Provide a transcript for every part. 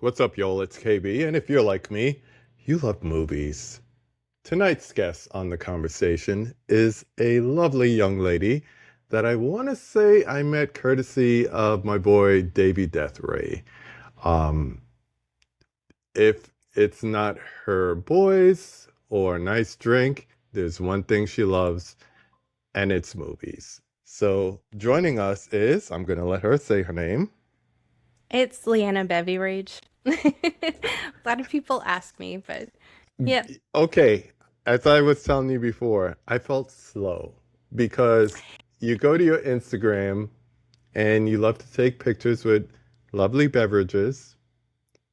What's up, y'all? It's KB, and if you're like me, you love movies. Tonight's guest on the conversation is a lovely young lady that I want to say I met courtesy of my boy Davy Death Ray. Um, if it's not her boys or a nice drink, there's one thing she loves, and it's movies. So joining us is, I'm going to let her say her name. It's Liana Bevyrage. A lot of people ask me, but yeah. Okay, as I was telling you before, I felt slow because you go to your Instagram and you love to take pictures with lovely beverages,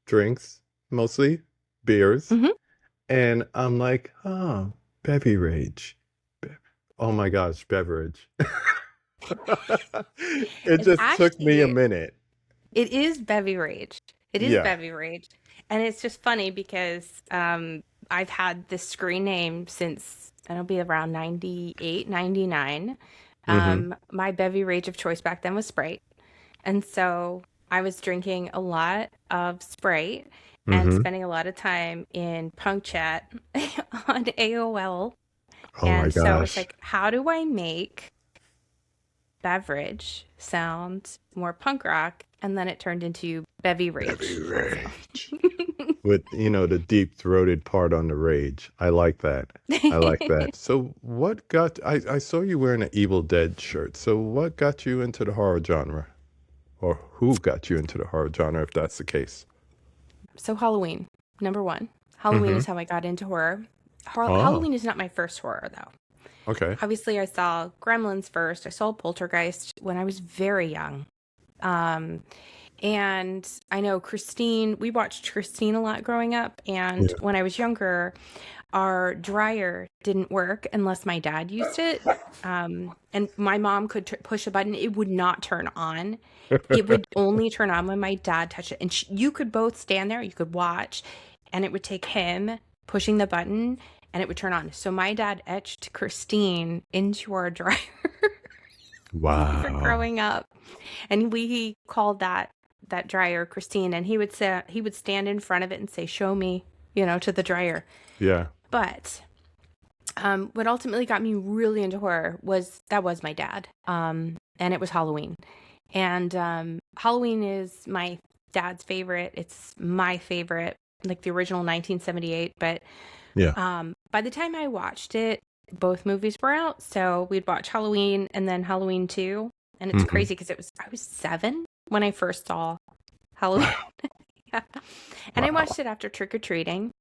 drinks, mostly beers. hmm And I'm like, oh, Bevy Rage. Oh my gosh, beverage. It It's just took me a actually minute. it is Bevyrage. It is Yeah. Bevyrage. And it's just funny because I've had this screen name since it'll be around 98, 99. Mm-hmm. My Bevyrage of choice back then was Sprite. And so I was drinking a lot of Sprite and Mm-hmm. spending a lot of time in punk chat on AOL. Oh my And so it's gosh. like, how do I make beverage sound more punk rock? And then it turned into Bevy Bevy Rage. Rage. With the deep throated part on the rage. I like that. I like that. So what got I saw you wearing an Evil Dead shirt. So what got you into the horror genre? Or who got you into the horror genre if that's the case? So Halloween, number one. Halloween Mm-hmm. is how I got into horror. Oh, Halloween is not my first horror though. okay. Obviously, I saw Gremlins first. I saw Poltergeist when I was very young. Um, and I know Christine, we watched Christine a lot growing up. And Yeah. when I was younger, our dryer didn't work unless my dad used it. And my mom could push a button, it would not turn on. It would only turn on when my dad touched it. And you could both stand there, you could watch, and it would take him pushing the button and it would turn on. So my dad etched Christine into our dryer when we were Wow. growing up. And we called that dryer Christine, and he would stand in front of it and say, "Show me," to the dryer. Yeah. But what ultimately got me really into horror was my dad, and it was Halloween. And Halloween is my dad's favorite. It's my favorite, like the original 1978. But Yeah. by the time I watched it, both movies were out. So we'd watch Halloween and then Halloween 2. And it's Mm-hmm. crazy because I was 7 when I first saw Halloween. Wow. Yeah. And I Wow. watched it after trick or treating.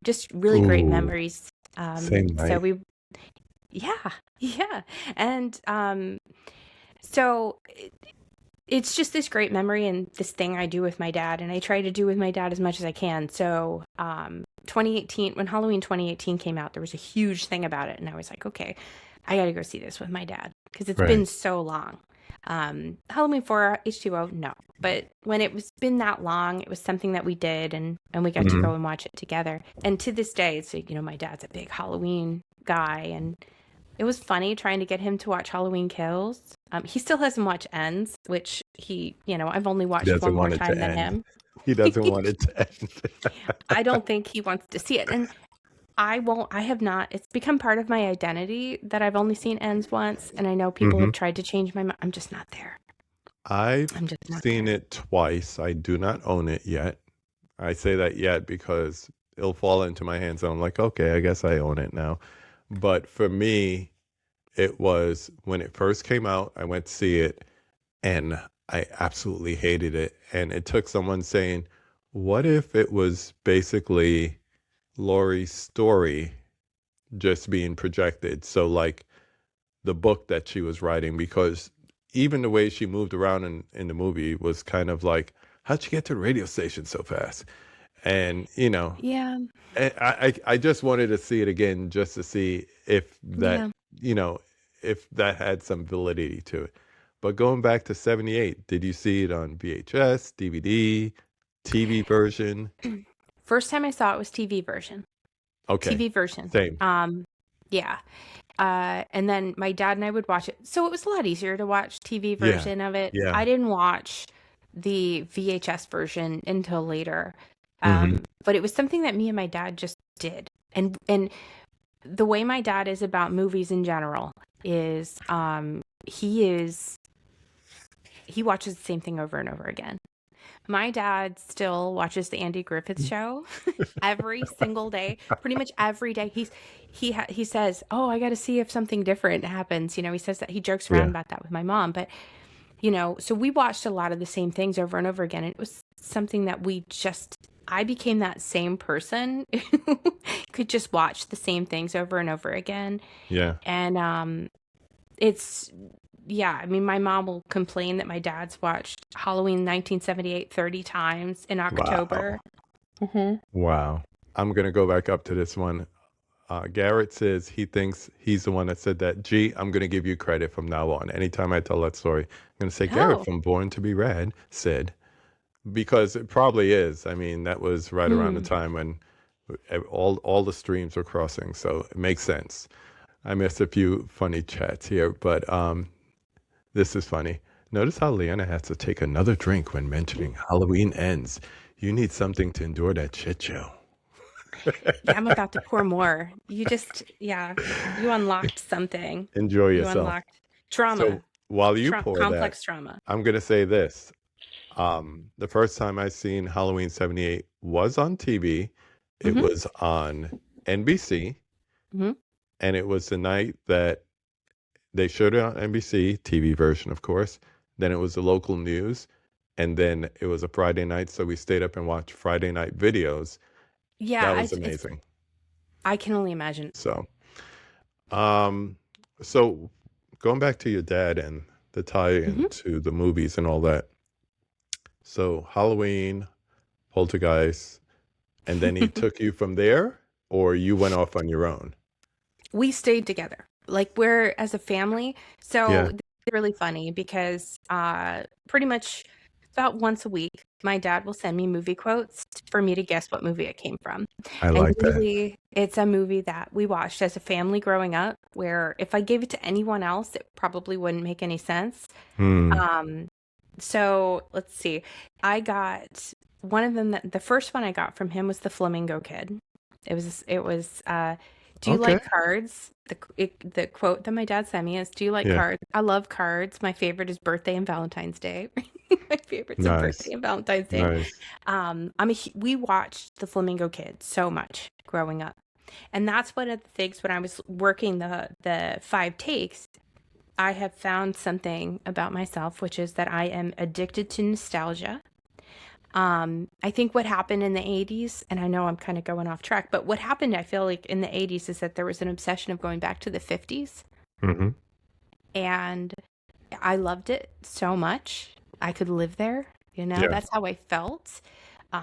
Just really great Ooh. memories. Same So night. we, yeah, yeah. And so it's just this great memory and this thing I do with my dad, and I try to do with my dad as much as I can. So 2018, when Halloween 2018 came out, there was a huge thing about it, and I was like, okay, I got to go see this with my dad because it's Right. been so long. Halloween 4 H2O, no, but when it was been that long, it was something that we did, and we got to Mm-hmm. go and watch it together. And to this day, it's my dad's a big Halloween guy, and it was funny trying to get him to watch Halloween Kills. He still hasn't watched Ends, which I've only He watched one doesn't more want it to time than end. him. He doesn't want it to end. I don't think he wants to see it. And I won't, I have not, it's become part of my identity that I've only seen Ends once. And I know people Mm-hmm. have tried to change my mind. I'm just not there. I've I'm just not seen there. it twice. I do not own it yet. I say that yet because it'll fall into my hands. I'm like, okay, I guess I own it now. But for me, it was when it first came out, I went to see it and I absolutely hated it. And it took someone saying, what if it was basically Laurie's story just being projected? So, like the book that she was writing, because even the way she moved around in the movie was kind of like, how'd she get to the radio station so fast? And Yeah. I just wanted to see it again just to see if that Yeah. you know if that had some validity to it. But going back to 78, did you see it on VHS, DVD, TV version? First time I saw it was TV version. Okay, TV version. same. Yeah. And then my dad and I would watch it. So it was a lot easier to watch TV Yeah, version of it. yeah. I didn't watch the VHS version until later. Hmm. But it was something that me and my dad just did. And the way my dad is about movies in general is he watches the same thing over and over again. My dad still watches the Andy Griffith Show every single day, pretty much every day. He says, "Oh, I got to see if something different happens." He says that he jokes around Yeah. about that with my mom, but so we watched a lot of the same things over and over again. And it was something that I became that same person who could just watch the same things over and over again. Yeah. And it's yeah, I mean, my mom will complain that my dad's watched Halloween 1978 30 times in October. Wow. Hmm. Wow. I'm going to go back up to this one. Garrett says he thinks he's the one that said that. Gee, I'm going to give you credit from now on. Anytime I tell that story, I'm going to say Garrett Oh. from Born to Be Rad said, because it probably is. I mean, that was right around the Hmm. time when all the streams were crossing. So it makes sense. I missed a few funny chats here, but this is funny. Notice how Liana has to take another drink when mentioning Halloween ends. You need something to endure that shit show. Yeah, I'm about to pour more. Yeah, you unlocked something. Enjoy You yourself. unlocked trauma, So while you pour that, complex trauma. I'm going to say this. The first time I seen Halloween 78 was on TV. It Hmm. was on NBC, Hmm. and it was the night that they showed it on NBC, TV version, of course. Then it was the local news, and then it was a Friday night, so we stayed up and watched Friday night videos. That Yeah, was amazing. I can only imagine. So, um, so going back to your dad and the tie-in Hmm. to the movies and all that. So Halloween, Poltergeist, and then he took you from there, or you went off on your own? We stayed together. Like we're as a family. So Yeah, it's really funny because pretty much about once a week, my dad will send me movie quotes for me to guess what movie it came from. I And like that. usually it's a movie that we watched as a family growing up, where if I gave it to anyone else, it probably wouldn't make any sense. Hmm. Um, so let's see. I got one of them the first one I got from him was the Flamingo Kid. It was do you Okay. like cards? The quote that my dad sent me is, "Do you like Yeah. cards? I love cards. My favorite is birthday and Valentine's Day." My favorites are birthday Nice. and Valentine's Day. Nice. We watched the Flamingo Kid so much growing up. And that's one of the things when I was working the 5 takes, I have found something about myself, which is that I am addicted to nostalgia. I think what happened in the 80s, and I know I'm kind of going off track, but what happened, I feel like, in the 80s is that there was an obsession of going back to the 50s. Hmm. And I loved it so much. I could live there. Yeah. That's how I felt.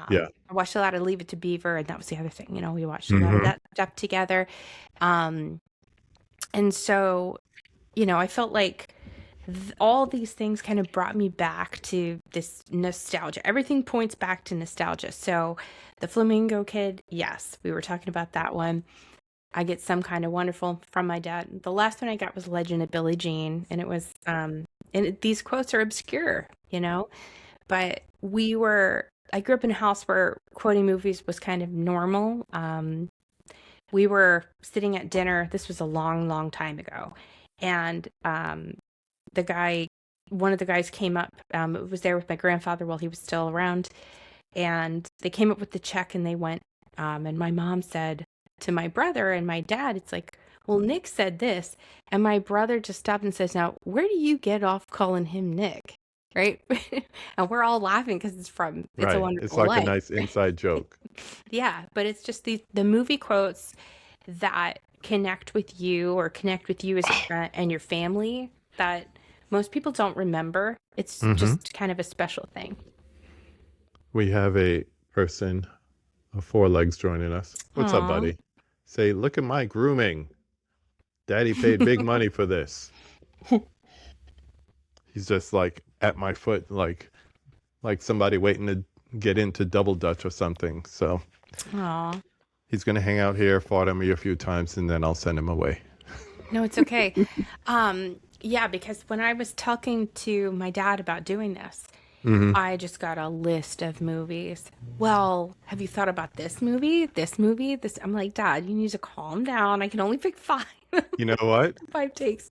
Yeah. I watched a lot of Leave It to Beaver, and that was the other thing. We watched a lot of Hmm. that stuff together. Um, and so, I felt like all these things kind of brought me back to this nostalgia. Everything points back to nostalgia. So, the Flamingo Kid, yes, we were talking about that one. I get some kind of wonderful from my dad. The last one I got was Legend of Billie Jean, and it was these quotes are obscure, but I grew up in a house where quoting movies was kind of normal. We were sitting at dinner. This was a long, long time ago, and the guy, one of the guys came up. Was there with my grandfather while he was still around, and they came up with the check, and they went. And my mom said to my brother and my dad, it's like, "Well, Nick said this," and my brother just stopped and says, "Now, where do you get off calling him Nick?" Right? And we're all laughing because it's from It's a Right. It's Wonderful like a Life. nice inside joke. Yeah, but it's just the movie quotes that connect with you or connect with you as and your family that most people don't remember. It's Hmm. just kind of a special thing. We have a person of 4 legs joining us. What's up, Aw. buddy? Say, look at my grooming. Daddy paid big money for this. He's just like at my foot, like somebody waiting to get into double dutch or something. So Aw. he's gonna hang out here, fought at me a few times, and then I'll send him away. No, it's okay. Yeah, because when I was talking to my dad about doing this, Hmm. I just got a list of movies. Well, have you thought about this movie? This movie? This? I'm like, Dad, you need to calm down. I can only pick five. You know what? Five takes.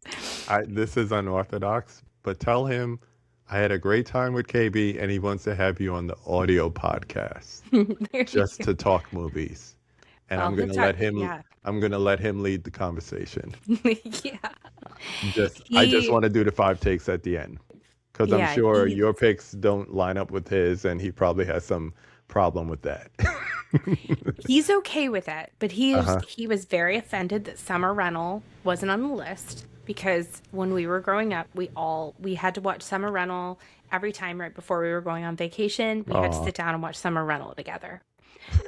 This is unorthodox, but tell him I had a great time with KB and he wants to have you on the audio podcast There you just go. to talk movies. And Well, he'll talk. Yeah. I'm gonna let him lead the conversation. Yeah. I just He, want to do the five takes at the end because I'm yeah, sure he your picks don't line up with his, and he probably has some problem with that. he's okay with it, but Uh-huh. he was very offended that Summer Rental wasn't on the list because when we were growing up, we had to watch Summer Rental every time right before we were going on vacation. We had to Aw. sit down and watch Summer Rental together.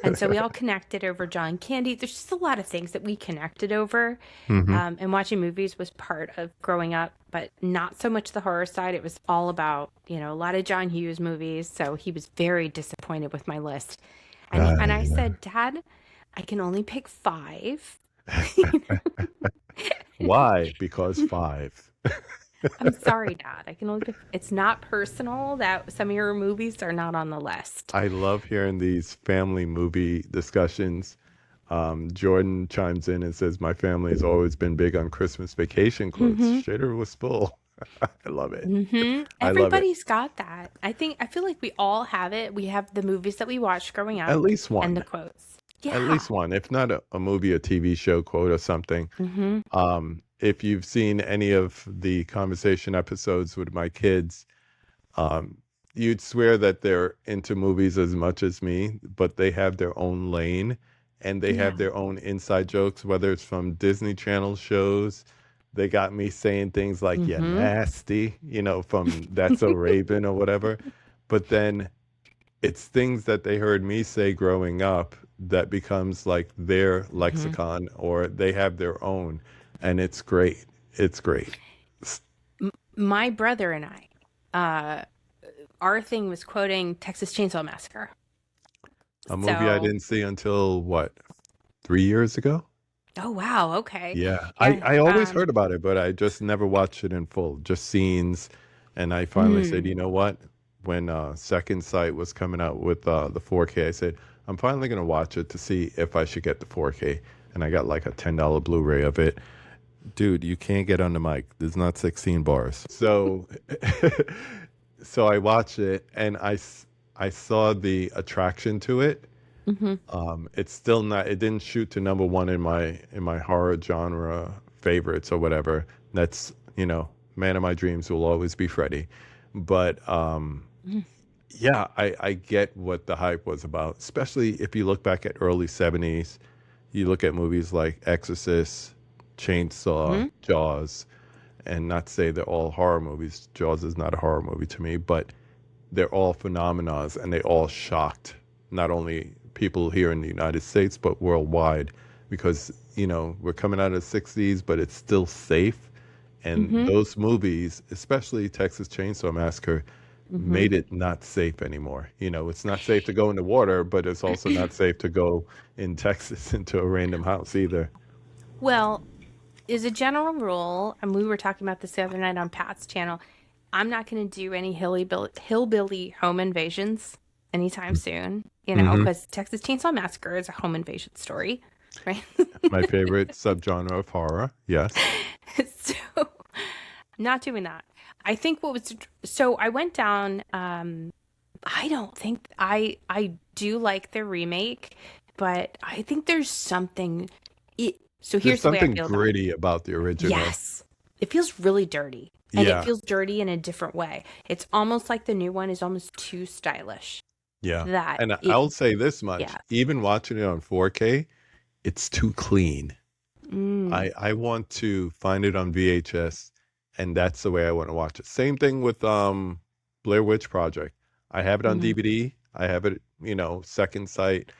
And so we all connected over John Candy. There's just a lot of things that we connected over. Hmm. And watching movies was part of growing up, but not so much the horror side. It was all about, a lot of John Hughes movies. So he was very disappointed with my list. And I Yeah. said, Dad, I can only pick five. Why? Because five. I'm sorry, Dad. I can only pick. It's not personal that some of your movies are not on the list. I love hearing these family movie discussions. Jordan chimes in and says, "My family has always been big on Christmas Vacation quotes. Mm-hmm. Shitter was full." I love it. Mm-hmm. I love it. Everybody's got that. I feel like we all have it. We have the movies that we watched growing At up least and the one. quotes. At Yeah. least one. If not a movie, a TV show quote or something. Mm-hmm. If you've seen any of the conversation episodes with my kids, um, you'd swear that they're into movies as much as me, but they have their own lane and they have Yeah. their own inside jokes, whether it's from Disney Channel shows. They got me saying things like, "Yeah, Mm-hmm. nasty," from That's a Raven or whatever. But then it's things that they heard me say growing up that becomes like their Mm-hmm. lexicon or they have their own. And it's great. It's great. S- My brother and I, uh, our thing was quoting Texas Chainsaw Massacre. A movie I So, didn't see until what, 3 years ago? oh wow, okay. Yeah, Yeah. I always heard about it, but I just never watched it in full, just scenes. And I finally said, Mm, you know what? When Second Sight was coming out with the 4K, I said, I'm finally going to watch it to see if I should get the 4K. And I got like a $10 Blu-ray of it. Dude, you can't get on the mic. There's not 16 bars. So, so I watched it and I saw the attraction to it. mm-hmm. It's still not. It didn't shoot to number one in my horror genre favorites or whatever. That's man of my dreams will always be Freddy. But yeah, I get what the hype was about, especially if you look back at early '70s. You look at movies like Exorcist, Chainsaw, Mm-hmm. Jaws, and not to say they're all horror movies. Jaws is not a horror movie to me, but they're all phenomenons and they all shocked not only people here in the United States but worldwide because we're coming out of the 60s but it's still safe, and Mm-hmm. those movies, especially Texas Chainsaw Massacre, Mm-hmm. made it not safe anymore. It's not safe to go in the water, but it's also not safe to go in Texas into a random house either. Well, as a general rule, and we were talking about this the other night on Pat's channel, I'm not going to do any hillbilly home invasions anytime soon, Hmm. because Texas Chainsaw Massacre is a home invasion story, right? My favorite subgenre of horror, yes. So, not doing that. I think so I went down, I don't think I do like the remake, but I think there's something so There's here's the way I something feel about it. gritty about the original. Yes. It feels really dirty. And it Yeah. feels dirty in a different way. It's almost like the new one is almost too stylish. Yeah. That And it, I'll say this much, yeah. even watching it on 4K, it's too clean. Mm, I want to find it on VHS, and that's the way I want to watch it. Same thing with Blair Witch Project. I have it on mm. DVD. I have it, Second Sight,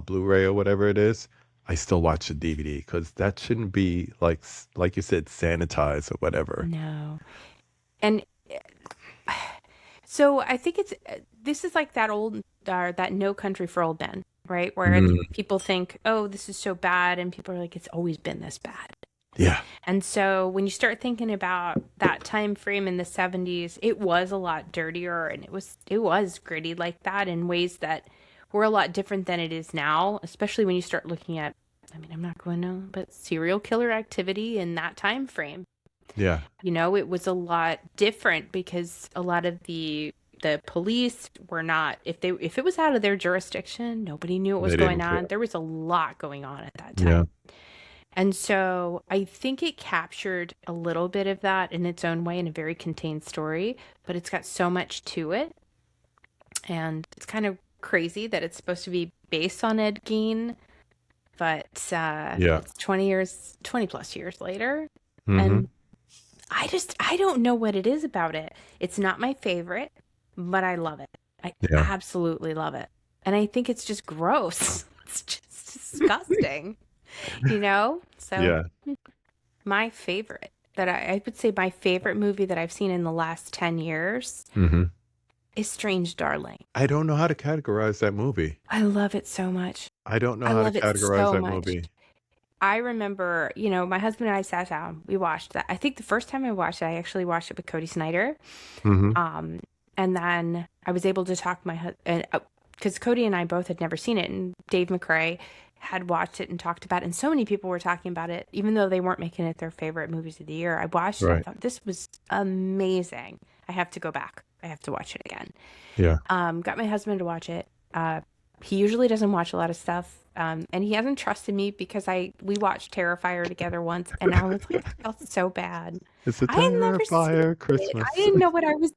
Blu-ray or whatever it is. I still watch the DVD because that shouldn't be like you said, sanitized or whatever. No. And so I think this is like that No Country for Old Men, right? Where Mm. people think, "Oh, this is so bad," and people are like, "It's always been this bad." Yeah. And so when you start thinking about that time frame in the 70s, it was a lot dirtier and it was gritty like that in ways that were a lot different than it is now, especially when you start looking at, I mean, I'm not going to, but serial killer activity in that time frame. Yeah. It was a lot different because a lot of the police were not, if it was out of their jurisdiction, nobody knew what was They going didn't care. on. There was a lot going on at that Yeah. time. And so I think it captured a little bit of that in its own way in a very contained story, but it's got so much to it. And it's kind of crazy that it's supposed to be based on Ed Gein, but Yeah. it's 20 plus years later. Mm-hmm. And I don't know what it is about it. It's not my favorite, but I love it. I Yeah. absolutely love it. And I think it's just gross. It's just disgusting, you know? So Yeah. my favorite I would say my favorite movie that I've seen in the last 10 years Mm-hmm. is Strange Darling. I don't know how to categorize that movie. I love it so much. I don't know I how to love it categorize so that much. movie. I remember, my husband and I sat down. We watched that. I think the first time I watched it, I actually watched it with Cody Snyder. Mm-hmm. And then I was able to talk my husband, because Cody and I both had never seen it, and Dave McRae had watched it and talked about it, and so many people were talking about it, even though they weren't making it their favorite movies of the year. I watched it. I Right. thought this was amazing. I have to go back. I have to watch it again. Yeah. Got my husband to watch it. He usually doesn't watch a lot of stuff. And he hasn't trusted me because we watched Terrifier together once, and I was like, I felt so bad. It's a I had never seen Terrifier it. Christmas. I didn't know what I was.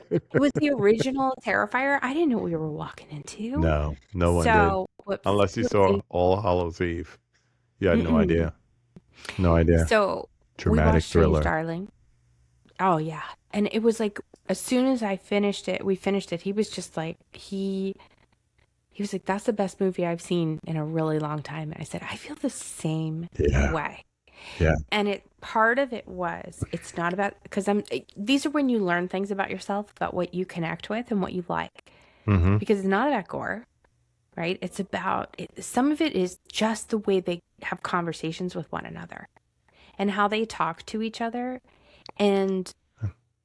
It was the original Terrifier. I didn't know what we were walking into. No, no one did. So, whoops, Unless you saw whoopsie. All Hallows Eve. You had no Mm-mm. idea. No idea. So we Dramatic watched Strange thriller. Darling. Oh yeah, and it was like as soon as we finished it. He was just like he was like, that's the best movie I've seen in a really long time. And I said, I feel the same Yeah. way. Yeah. And part of it was, it's not about, because these are when you learn things about yourself, about what you connect with and what you like. Mm-hmm. Because it's not about gore, right? It's about, some of it is just the way they have conversations with one another and how they talk to each other. And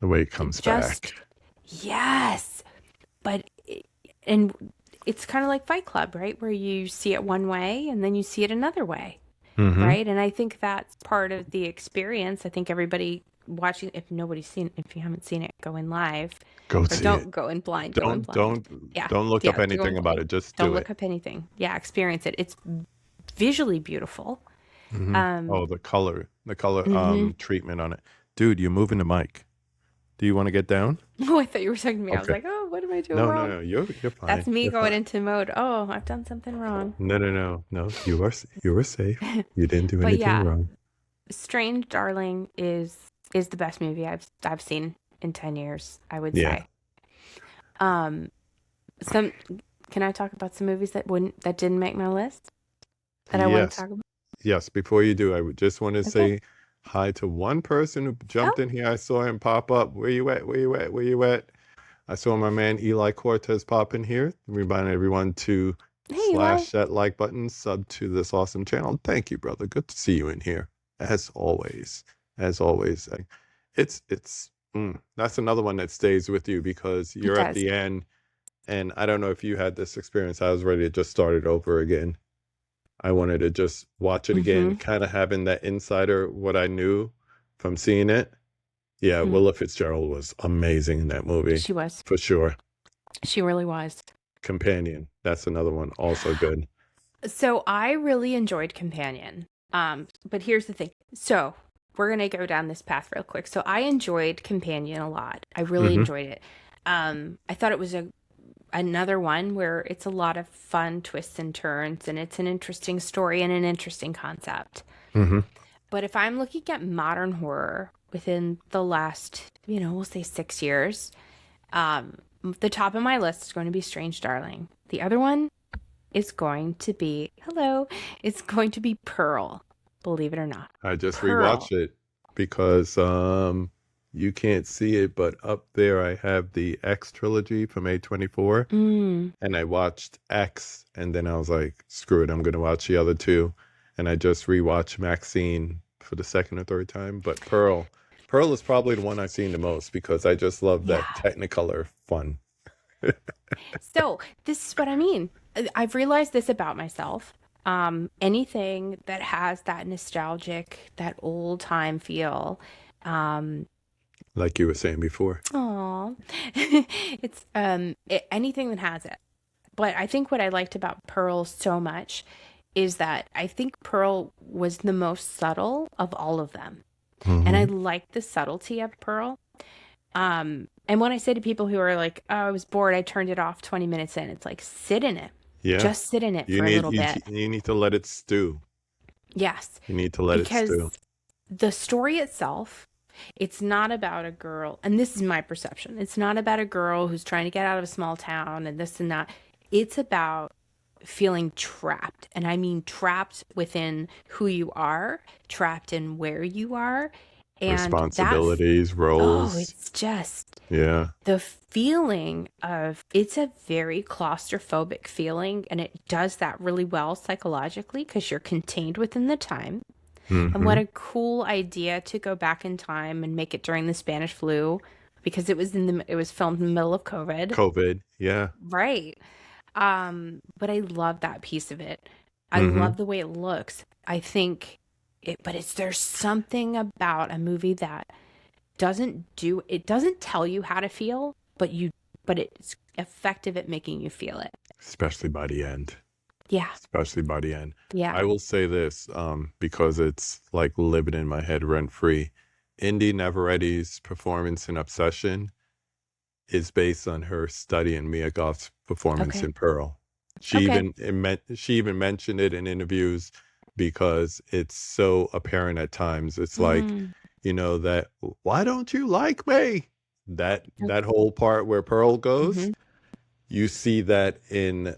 The way it comes back. yes. But, and it's kind of like Fight Club, right? Where you see it one way and then you see it another way, Mm-hmm. right? And I think that's part of the experience. I think everybody watching, if you haven't seen it, go in live. Go Or see don't it. go in blind. Go in blind. Yeah. Don't look Yeah, up go in anything about blind. it. Just Don't do look it. up anything. Yeah, experience it. It's visually beautiful. Mm-hmm. Oh, the color Mhm. treatment on it. Dude, you're moving the mic. Do you want to get down? Oh, I thought you were talking to me. I was Okay. like, oh, what am I doing No, wrong? no, no. You're fine. That's me You're going fine. into mode. Oh, I've done something wrong. No. You were safe. You didn't do But anything yeah, wrong. Strange Darling is the best movie I've seen in 10 years, I would Yeah. say. Some Can I talk about some movies that didn't make my list that I want to Yes. talk about? Yes. Before you do, I would just want to Okay. say hi to one person who jumped Oh, in here. I saw him pop up. Where you at? Where you at? Where you at? I saw my man Eli Cortez pop in here. Remind everyone to hey, Eli. slash that like button, sub to this awesome channel. Thank you, brother. Good to see you in here. As always. As always. That's another one that stays with you because It you're at does. the end. And I don't know if you had this experience. I was ready to just start it over again. I wanted to just watch it again, Mm-hmm. kind of having that insider, what I knew from seeing it. Yeah, Mm-hmm. Willa Fitzgerald was amazing in that movie, She was. for sure. She really was. Companion, that's another one, also good. So I really enjoyed Companion. But here's the thing. So we're gonna go down this path real quick. So I enjoyed Companion a lot. I really Mhm. enjoyed it. I thought it was another one where it's a lot of fun twists and turns, and it's an interesting story and an interesting concept. Mm-hmm. But if I'm looking at modern horror within the last, we'll say 6 years, the top of my list is going to be Strange Darling. The other one is going to be, it's going to be Pearl, believe it or not. I just Pearl. rewatched it because you can't see it, but up there I have the X trilogy from A24, and I watched X, and then I was like, screw it, I'm going to watch the other two. And I just rewatched Maxine for the second or third time. But Pearl is probably the one I've seen the most because I just love that Yeah. Technicolor fun. So this is what I mean. I've realized this about myself. Anything that has that nostalgic, that old time feel, um, Like you were saying before. aw, anything that has it. But I think what I liked about Pearl so much is that I think Pearl was the most subtle of all of them. And I Hmm. like the subtlety of Pearl. And when I say to people who are like, "Oh, I was bored, I turned it off 20 minutes in," it's like, sit in it. Yeah. Just sit in it You for a need little bit. you need to let it stew. Yes, You need to let it because stew. the story itself, it's not about a girl, and this is my perception. It's not about a girl who's trying to get out of a small town and this and that. It's about feeling trapped. And I mean trapped within who you are, trapped in where you are. And Responsibilities, oh, roles. it's just Yeah. the feeling of it's a very claustrophobic feeling, and it does that really well psychologically because you're contained within the time. And what Hmm. a cool idea to go back in time and make it during the Spanish flu because it was filmed in the middle of COVID. COVID. Yeah. Right. But I love that piece of it. I Hmm. love the way it looks. I think but there's something about a movie that it doesn't tell you how to feel, but it's effective at making you feel it. Especially by the end. Yeah. Especially by the end. I Yeah. will say this, because it's like living in my head rent free. Indy Neveretti's performance in Obsession is based on her studying Mia Goth's performance Okay. in Pearl. Okay. She even mentioned it in interviews because it's so apparent at times. It's like, Mm. that why don't you like me? That whole part where Pearl goes, Mm-hmm. you see that in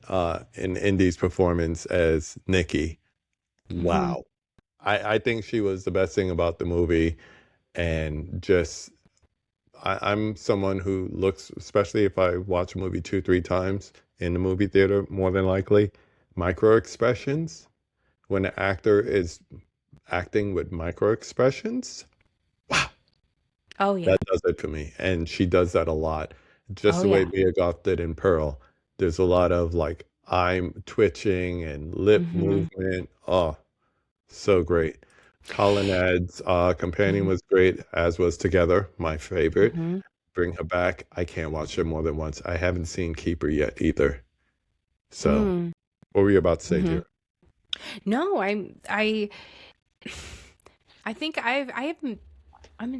Indy's performance as Nikki. Mm-hmm. Wow. I think she was the best thing about the movie, and just I'm someone who looks, especially if I watch a movie two, three times in the movie theater, more than likely, micro expressions. When an actor is acting with micro expressions, Oh yeah. that does it for me. And she does that a lot. Just Oh the way yeah. Mia Goth did in Pearl. There's a lot of like eye twitching and lip Mm-hmm. movement. Oh, so great. Colin Ed's companion Mm-hmm. was great, as was Together, my favorite. Mm-hmm. Bring her back. I can't watch it more than once. I haven't seen Keeper yet either. So, Mm. what were you about to say, Mm-hmm. dear? No, I think I've been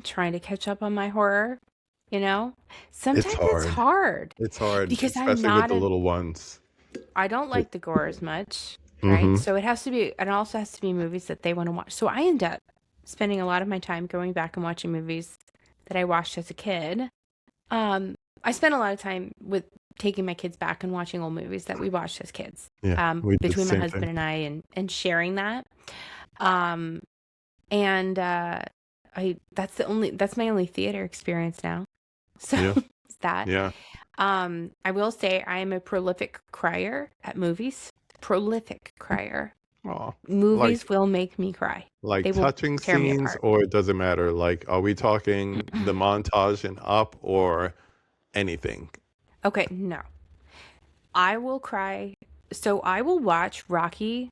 trying to catch up on my horror, you know? It's Sometimes it's hard. hard It's hard, because especially with the little ones. I don't like the gore as much, right? Mm-hmm. So it also has to be movies that they want to watch. So I end up spending a lot of my time going back and watching movies that I watched as a kid. Um, I spent a lot of time with taking my kids back and watching old movies that we watched as kids. Yeah, we did the Between my same husband thing. and I and sharing that. Um, and that's my only theater experience now. So Yeah, it's that. yeah. I will say I am a prolific crier at movies. Prolific crier. Oh, like Movies will make me cry. They will touching tear me scenes, apart. or it doesn't matter. Like, are we talking the montage and up, or anything? Okay, no. I will cry. So I will watch Rocky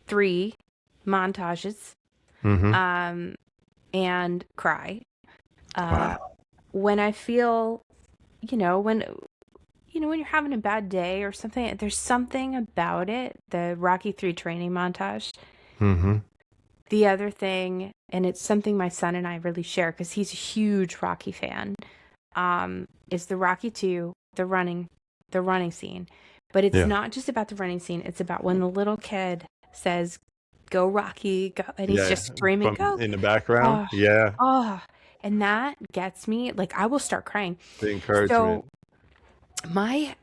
3 montages Mm-hmm. um and cry. Uh Wow. when I feel, you know, when you're having a bad day or something, there's something about it, the Rocky 3 training montage. Mm-hmm. The other thing, and it's something my son and I really share because he's a huge Rocky fan, is the Rocky 2, the running scene. But it's Yeah. not just about the running scene, it's about when the little kid says, "Go Rocky, go," and he's Yeah. just screaming, From "Go." in the background. Oh, Yeah. oh. And that gets me, like I will start crying. The So encouragement. my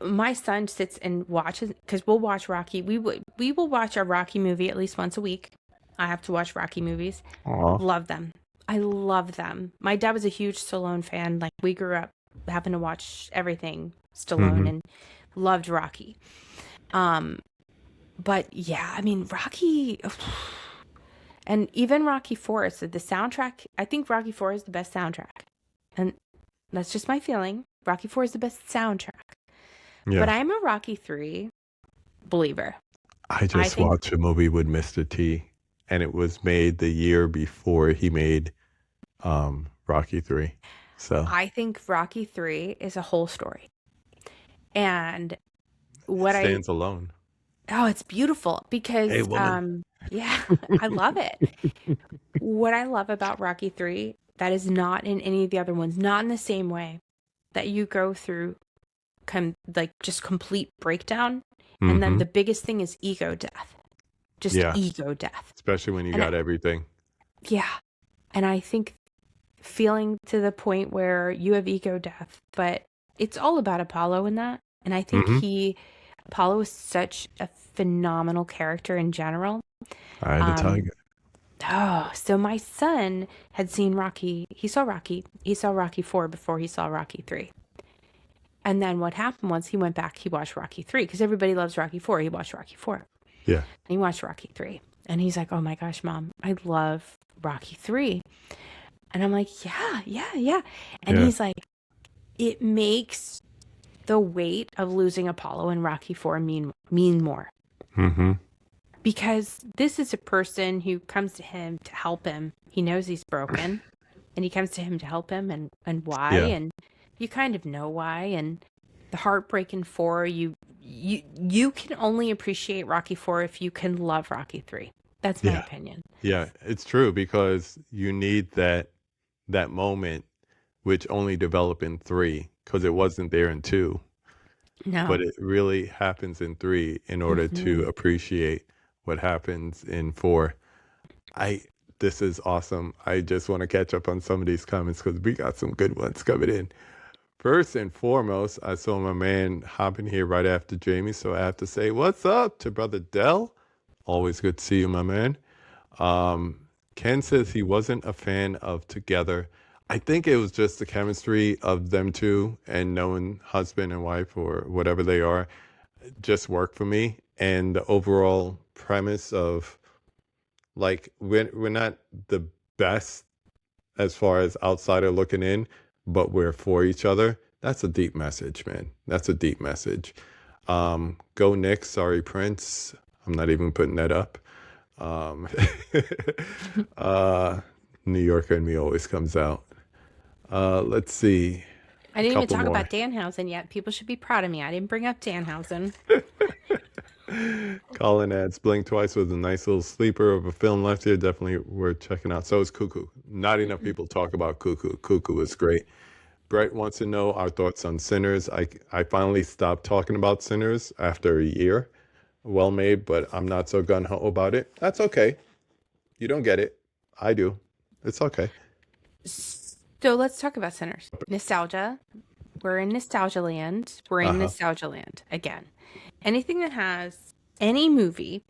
my son sits and watches because we'll watch Rocky. We will watch a Rocky movie at least once a week. I have to watch Rocky movies. Aw. Love them. I love them. My dad was a huge Stallone fan. Like we grew up having to watch everything Stallone Mm-hmm. and loved Rocky. Um, but yeah, I mean Rocky. And even Rocky 4, so the soundtrack, I think Rocky 4 is the best soundtrack. And that's just my feeling. Rocky 4 is the best soundtrack. But Yeah. I'm a Rocky 3 believer. I I just think watched a movie with Mr. T, and it was made the year before he made Rocky 3. So I think Rocky 3 is a whole story. And it what I stands alone. oh, it's beautiful Hey, because woman. yeah, I love it. What I love about Rocky 3 that is not in any of the other ones, not in the same way that you go through like just complete breakdown, and then Mm-hmm. the biggest thing is ego death. Just Yeah, ego death. especially when you And got everything. yeah, and I think feeling to the point where you have ego death, but it's all about Apollo in that. And I think Mm-hmm. Apollo is such a phenomenal character in general. I had a Um, tiger. oh, so my son had seen Rocky. He saw Rocky 4 before he saw Rocky 3. And then what happened was he went back, he watched Rocky 3 because everybody loves Rocky 4. He watched Rocky 4. And Yeah, he watched Rocky 3. And he's like, oh my gosh, Mom, I love Rocky 3. And I'm like, yeah, yeah, yeah. And yeah. he's like, it makes the weight of losing Apollo in Rocky 4 mean more. Mm-hmm. Because this is a person who comes to him to help him. He knows he's broken, and he comes to him to help him, and why, Yeah, and you kind of know why. And the heartbreak in 4, you can only appreciate Rocky 4 if you can love Rocky 3. That's my yeah, opinion. yeah. It's true because you need that moment, which only developed in 3 because it wasn't there in 2, but No. it really happens in 3 in order to Hmm. appreciate what happens in 4. I This is awesome. I just want to catch up on some of these comments because we got some good ones coming in. First and foremost, I saw my man hopping here right after Jamie, so I have to say what's up to brother Dell. Always good to see you, my man. Um, Ken says he wasn't a fan of Together. I think it was just the chemistry of them two and knowing husband and wife or whatever they are just worked for me. And the overall premise of like we're not the best as far as outsider looking in, but we're for each other. That's a deep message, man. That's a deep message. Go Nick, sorry Prince. I'm not even putting that up. Um, uh, New Yorker in me always comes out. Let's see, I a didn't even couple talk more. about Danhausen yet. People should be proud of me. I didn't bring up Danhausen. Colin adds Blink Twice was a nice little sleeper of a film last year. Definitely worth checking out. So is Cuckoo. Not enough people talk about Cuckoo. Cuckoo is great. Brett wants to know our thoughts on Sinners. I finally stopped talking about Sinners after a year. Well made, but I'm not so gun ho about it. That's okay. You don't get it. I do. It's okay. So let's talk about Sinners. Nostalgia. We're in nostalgia land. We're Uh in huh. nostalgia land again. Anything that has any movie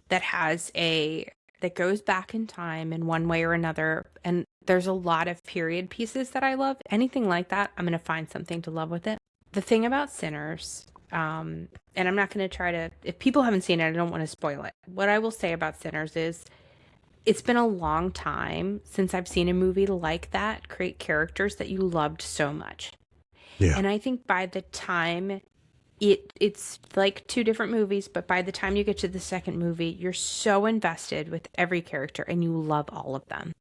that has that goes back in time in one way or another, and there's a lot of period pieces that I love. Anything like that, I'm gonna find something to love with it. The thing about Sinners, and I'm not gonna try to. If people haven't seen it, I don't want to spoil it. What I will say about Sinners is it's been a long time since I've seen a movie like that create characters that you loved so much. Yeah. And I think by the time it's like two different movies, but by the time you get to the second movie, you're so invested with every character and you love all of them.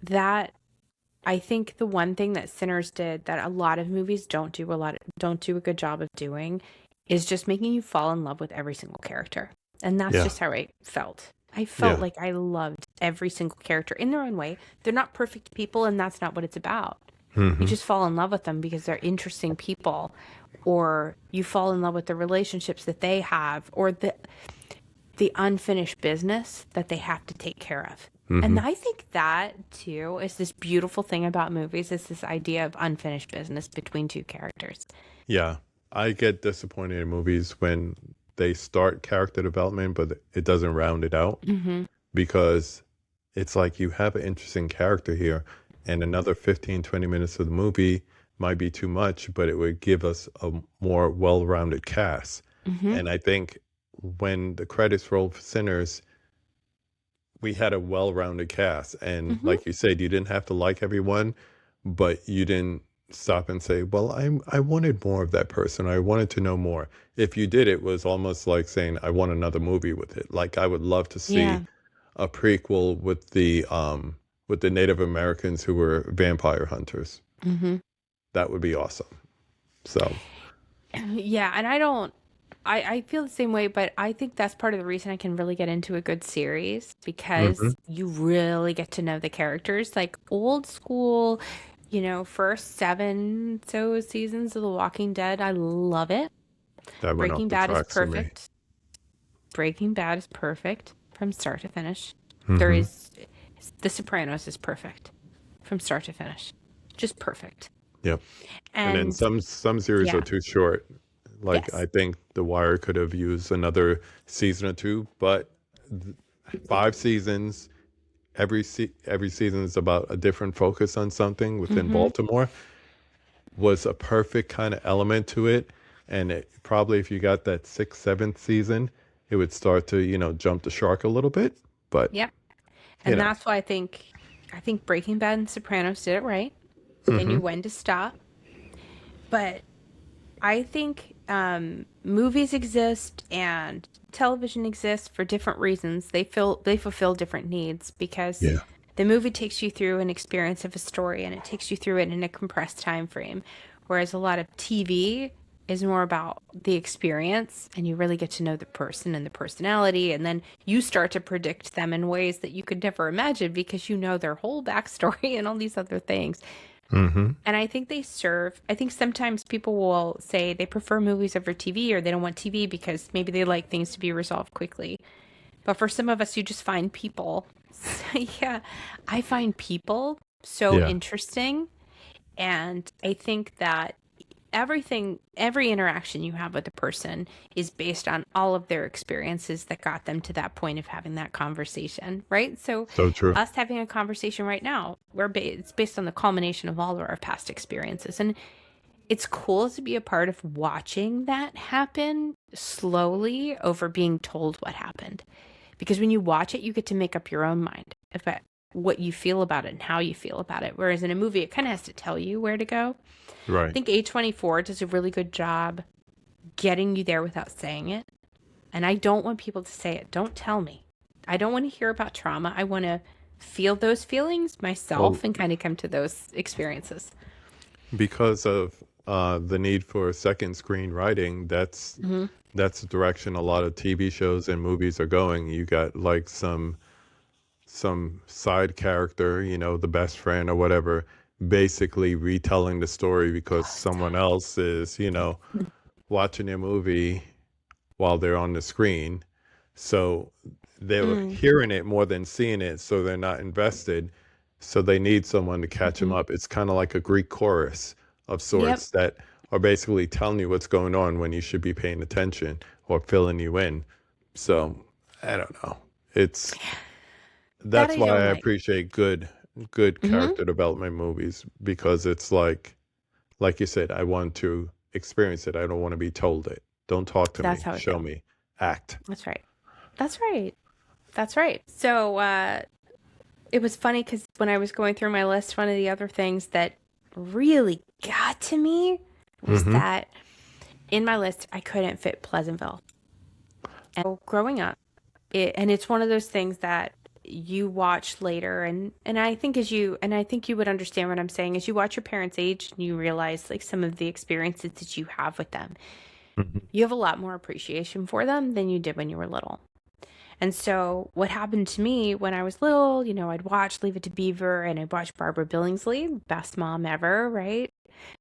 That I think the one thing that Sinners did that a lot of movies don't do a good job of doing is just making you fall in love with every single character. And that's Yeah. just how I felt. I felt Yeah. like I loved every single character in their own way. They're not perfect people, and that's not what it's about. You Mm-hmm. just fall in love with them because they're interesting people, or you fall in love with the relationships that they have, or the unfinished business that they have to take care of. Mm-hmm. And I think that too is this beautiful thing about movies is this idea of unfinished business between two characters. Yeah. I get disappointed in movies when they start character development, but it doesn't round it out Hmm. because it's like you have an interesting character here, and another 15, 20 minutes of the movie might be too much, but it would give us a more well rounded cast. Hmm. And I think when the credits roll for Sinners, we had a well-rounded cast, and Hmm. like you said, you didn't have to like everyone, but you didn't stop and say, well, I wanted more of that person. I wanted to know more. If you did, it was almost like saying, I want another movie with it. Like, I would love to see Yeah. a prequel with the Native Americans who were vampire hunters. Hmm. That would be awesome. So, Yeah, and I feel the same way, but I think that's part of the reason I can really get into a good series hmm because you really get to know the characters. Like old school, first seven so seasons of The Walking Dead, I love it. that went off Breaking the Bad is tracks for me. perfect. Breaking Bad is perfect from start to finish. There hmm is The Sopranos is perfect from start to finish. Just perfect. Yep. And then And some series are yeah, too short. Like, I yes. think The Wire could have used another season or two, but 5 seasons, every season is about a different focus on something within Mhm. Baltimore, was a perfect kind of element to it. And it, probably if you got that sixth, seventh season, it would start to, jump the shark a little bit. But, Yep. you And know, that's why I think Breaking Bad and Sopranos did it right. They knew hmm when to stop. But I think movies exist and television exists for different reasons. They fulfill different needs because yeah, the movie takes you through an experience of a story and it takes you through it in a compressed time frame, whereas a lot of TV is more about the experience and you really get to know the person and the personality and then you start to predict them in ways that you could never imagine because you know their whole backstory and all these other things. hmm And I think sometimes people will say they prefer movies over TV or they don't want TV because maybe they like things to be resolved quickly. But for some of us, you just find people. So, yeah, I find people so yeah. interesting. And I think that every interaction you have with a person is based on all of their experiences that got them to that point of having that conversation, right? So, So true. us having a conversation right now, it's based on the culmination of all of our past experiences. And it's cool to be a part of watching that happen slowly over being told what happened. Because when you watch it, you get to make up your own mind about what you feel about it and how you feel about it. Whereas in a movie, it kind of has to tell you where to go. I Right. think A24 does a really good job getting you there without saying it. And I don't want people to say it. Don't tell me. I don't want to hear about trauma. I want to feel those feelings Well, myself and kind of come to those experiences. because of the need for second screen writing, Hmm. that's the direction a lot of TV shows and movies are going. You got like some side character, the best friend or whatever, basically retelling the story because Oh, someone else is, watching a movie while they're on the screen. So they're mm, hearing it more than seeing it, so they're not invested. So they need someone to catch them hmm. up. It's kind of like a Greek chorus of Yep. sorts that are basically telling you what's going on when you should be paying attention or filling you in. So I don't know. It's That that's I why don't I like. appreciate good Hmm. character development movies because it's like you said, I want to experience it. I don't want to be told it. Don't talk to That's me. how I Show feel. me. Act. That's right. That's right. That's right. So it was funny because when I was going through my list, one of the other things that really got to me was Mm-hmm. that in my list, I couldn't fit Pleasantville. And so growing up, and it's one of those things that you watch later and I think you would understand what I'm saying as you watch your parents age and you realize like some of the experiences that you have with them. Mm-hmm. You have a lot more appreciation for them than you did when you were little. And so what happened to me when I was little, I'd watch Leave It to Beaver and I'd watch Barbara Billingsley, best mom ever, right?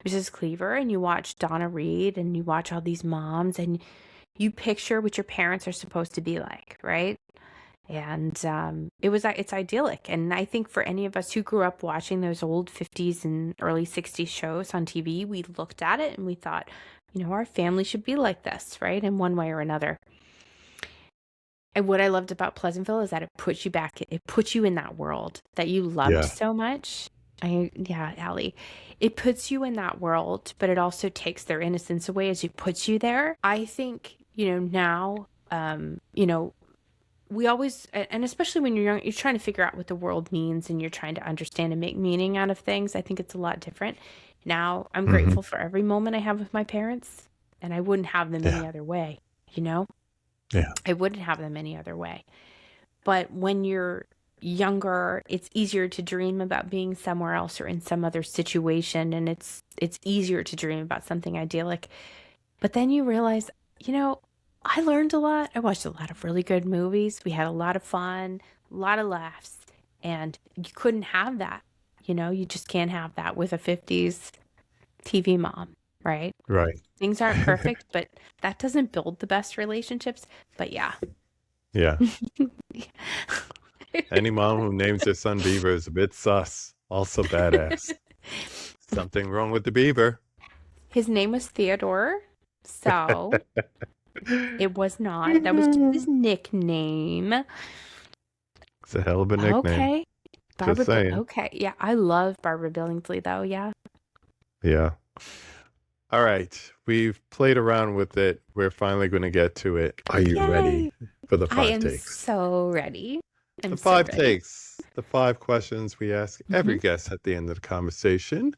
Mrs. Cleaver, and you watch Donna Reed and you watch all these moms and you picture what your parents are supposed to be like, right? And it's idyllic. And I think for any of us who grew up watching those old 50s and early 60s shows on TV, we looked at it and we thought, our family should be like this, right? In one way or another. And what I loved about Pleasantville is that it puts you in that world that you loved Yeah. so much. Yeah, Allie. It puts you in that world, but it also takes their innocence away as it puts you there. I think, now, we always, and especially when you're young, you're trying to figure out what the world means and you're trying to understand and make meaning out of things. I think it's a lot different. Now, I'm Hmm. grateful for every moment I have with my parents, and I wouldn't have them Yeah. any other way, you know? Yeah. I wouldn't have them any other way. But when you're younger, it's easier to dream about being somewhere else or in some other situation, and it's easier to dream about something idyllic. But then you realize, you know, I learned a lot. I watched a lot of really good movies. We had a lot of fun, a lot of laughs, and you couldn't have that. You just can't have that with a 50s TV mom, right? Right. Things aren't perfect, but that doesn't build the best relationships. But yeah. Yeah. Any mom who names their son Beaver is a bit sus. Also badass. Something wrong with the beaver. His name was Theodore, so It's it was not. That was just his nickname. a hell of a nickname. Okay. Just saying. Okay. Yeah, I love Barbara Billingsley though. Yeah. Yeah. All right. We've played around with it. We're finally going to get to it. Are you Yay. ready for the I 5 am takes? so ready. The I'm so 5 ready. takes. The 5 questions we ask every guest at the end of the conversation.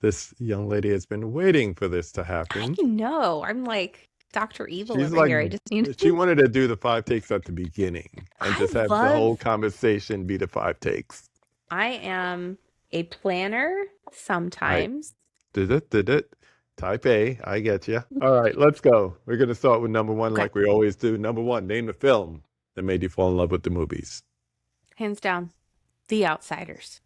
This young lady has been waiting for this to happen. I know. I'm like Dr. Evil She's over like, here. I just need she wanted to do the 5 takes at the beginning and just have the whole conversation be the 5 takes. I am a planner sometimes. Did it. Type A. I get you. All right, let's go. We're going to start with number 1 Okay. like we always do. Number 1, name the film that made you fall in love with the movies. Hands down, The Outsiders.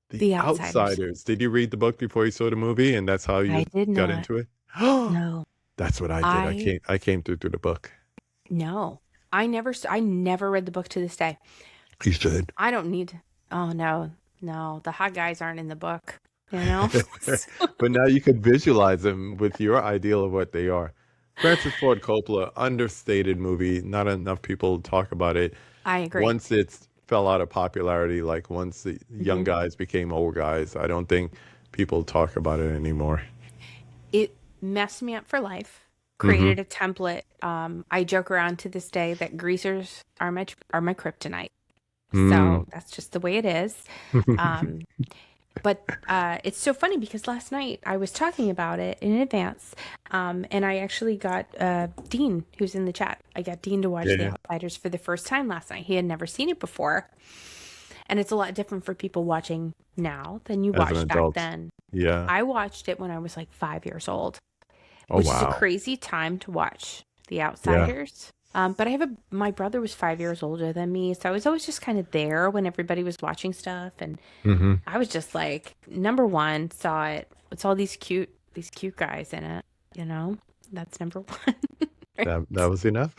The Outsiders. Did you read the book before you saw the movie, and that's how you I did got not. into it? No. That's what I did. I came through the book. No. I never read the book to this day. You should. I don't need. Oh no. The hot guys aren't in the book, you know? But now you could visualize them with your ideal of what they are. Francis Ford Coppola, understated movie. Not enough people talk about it. I agree. Once it fell out of popularity, like once the young guys became old guys, I don't think people talk about it anymore. It messed me up for life. Created a template. I joke around to this day that greasers are my kryptonite. So that's just the way it is. But it's so funny because last night I was talking about it in advance, and I actually got Dean, who's in the chat. I got Dean to watch The Outsiders for the first time last night. He had never seen it before, and it's a lot different for people watching now than you watched back then. Yeah, I watched it when I was like 5 years old, which is a crazy time to watch The Outsiders. But my brother was 5 years older than me, so I was always just kind of there when everybody was watching stuff, and I was just like, number one, saw it. It's all these cute guys in it, you know. That's number one. that was enough.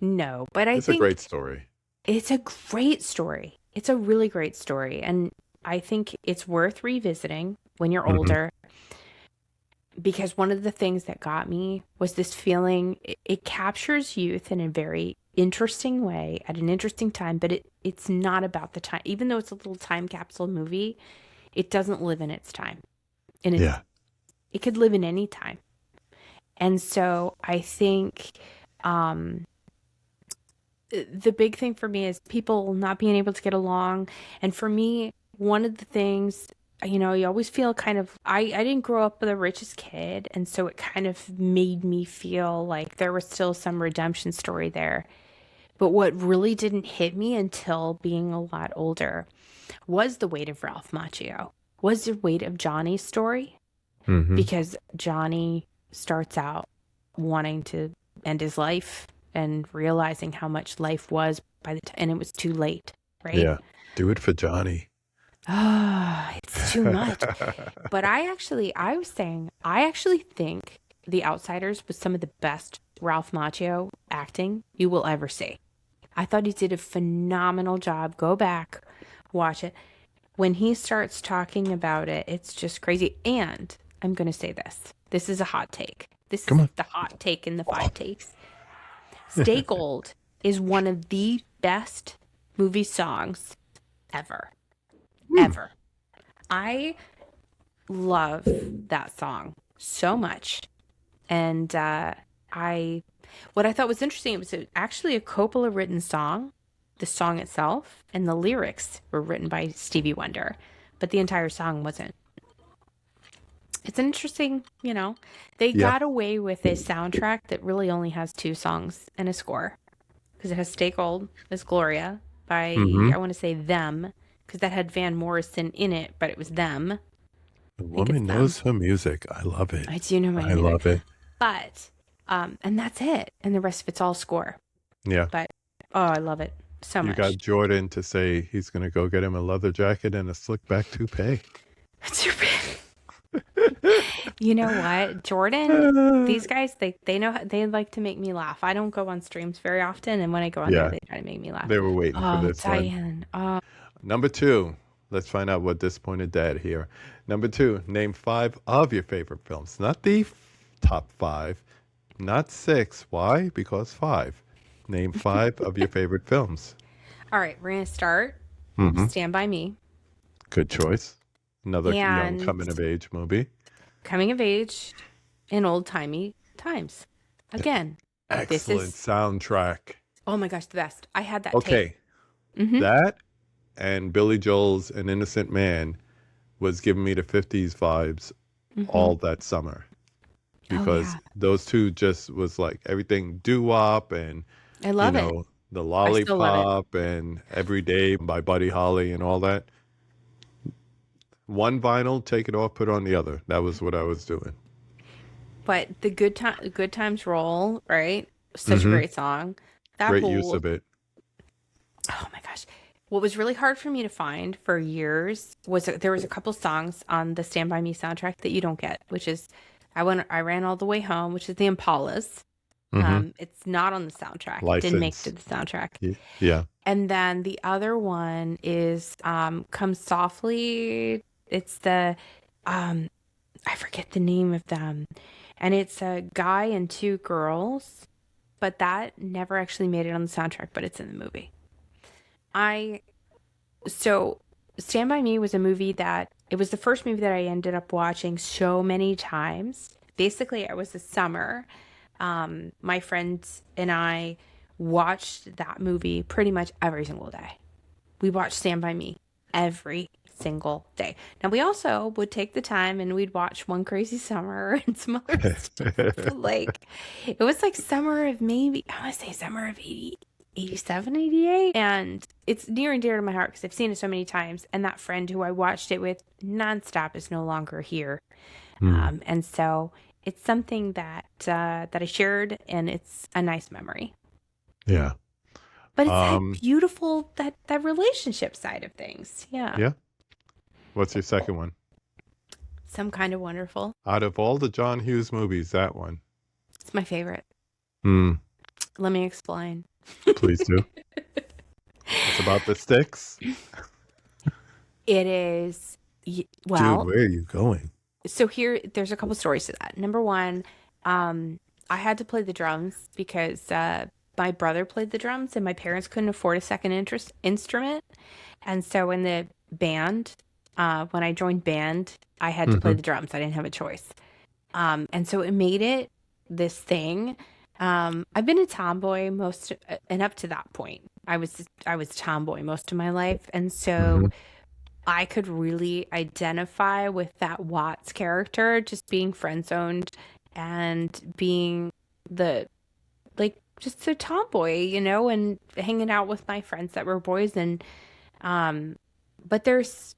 No, but I think it's a great story. It's a great story. It's a really great story, and I think it's worth revisiting when you're older. Because one of the things that got me was this feeling, it captures youth in a very interesting way at an interesting time, but it's not about the time. Even though it's a little time capsule movie, it doesn't live in its time. And it could live in any time. And so I think the big thing for me is people not being able to get along. And for me, one of the things, you know, you always feel kind of, I didn't grow up with the richest kid, and so it kind of made me feel like there was still some redemption story there. But what really didn't hit me until being a lot older was the weight of Ralph Macchio, was the weight of Johnny's story. Because Johnny starts out wanting to end his life and realizing how much life was by the time, and it was too late, right? Yeah, do it for Johnny. It's too much. But I was saying, I actually think The Outsiders was some of the best Ralph Macchio acting you will ever see. I thought he did a phenomenal job. Go back, watch it. When he starts talking about it, it's just crazy. And I'm going to say this. This is a hot take. This is the hot take in the 5 takes. Stay Gold is one of the best movie songs ever. Ever. I love that song so much. And I what I thought was interesting, it was actually a Coppola written song, the song itself, and the lyrics were written by Stevie Wonder, but the entire song wasn't. It's an interesting, they Yeah. got away with a soundtrack that really only has two songs and a score because it has Stay Gold as Gloria by, Mm-hmm. I want to say Them, because that had Van Morrison in it, but it was Them. I The think it's woman Them. knows her music. I love it. I do know my I music. love it. But, and that's it. And the rest of it's all score. Yeah. But, oh, I love it so You much. got Jordan to say he's going to go get him a leather jacket and a slick back toupee. You know what? Jordan, these guys, they know, they like to make me laugh. I don't go on streams very often. And when I go on there, Yeah, they try to make me laugh. they were waiting for Oh, this one. Diane. Oh, Number two. Let's find out what disappointed dad here. Number two, name 5 of your favorite films. Not the top 5, not 6. Why? Because 5. Name 5 of your favorite films. all right. We're going to start Mm-hmm. Stand By Me. Good choice. Another young And coming of age movie. coming of age in old timey times. Again, this Excellent is, soundtrack. oh my gosh, the best. I had that tape. Okay, Mm-hmm. that and Billy Joel's An Innocent Man was giving me the 50s vibes Mm-hmm. all that summer Oh, because yeah. those two just was like everything doo-wop and, I love it. the I still love it. Lollipop and Every Day by Buddy Holly and all that. One vinyl, take it off, put on the other. That was what I was doing. But the good times roll, right? Such a Mm-hmm. great song. That Great use whole, of it. oh my gosh. What was really hard for me to find for years was there was a couple songs on the Stand By Me soundtrack that you don't get, which is I ran all the way home, which is the Impalas. Mm-hmm. It's not on the soundtrack. It didn't make it to License. the soundtrack. Yeah. And then the other one is Come Softly. It's the I forget the name of them. And it's a guy and two girls, but that never actually made it on the soundtrack, but it's in the movie. I so Stand By Me was a movie that it was the first movie that I ended up watching so many times. Basically, it was a summer. My friends and I watched that movie pretty much every single day. We watched Stand By Me every single day. Now we also would take the time and we'd watch One Crazy Summer and some other stuff. But like it was like summer of maybe I want to say summer of 80, 87, 88. And it's near and dear to my heart because I've seen it so many times. And that friend who I watched it with nonstop is no longer here. Mm. And so it's something that that I shared, and it's a nice memory. Yeah. But it's that beautiful that relationship side of things. Yeah. Yeah. What's your second one? Some Kind of Wonderful. Out of all the John Hughes movies, that one. It's my favorite. Mm. Let me explain. Please do. It's about the sticks. It is Dude, well, where are you going? so here there's a couple stories to that. Number one, I had to play the drums because my brother played the drums and my parents couldn't afford a second instrument. And so in the band, when I joined band, I had to play Mm-hmm. the drums. I didn't have a choice. And so it made it this thing. I've been a tomboy and up to that point, I was a tomboy most of my life. And Mm-hmm. so I could really identify with that Watts character, just being friend zoned and being the like just a tomboy, and hanging out with my friends that were boys. And but there's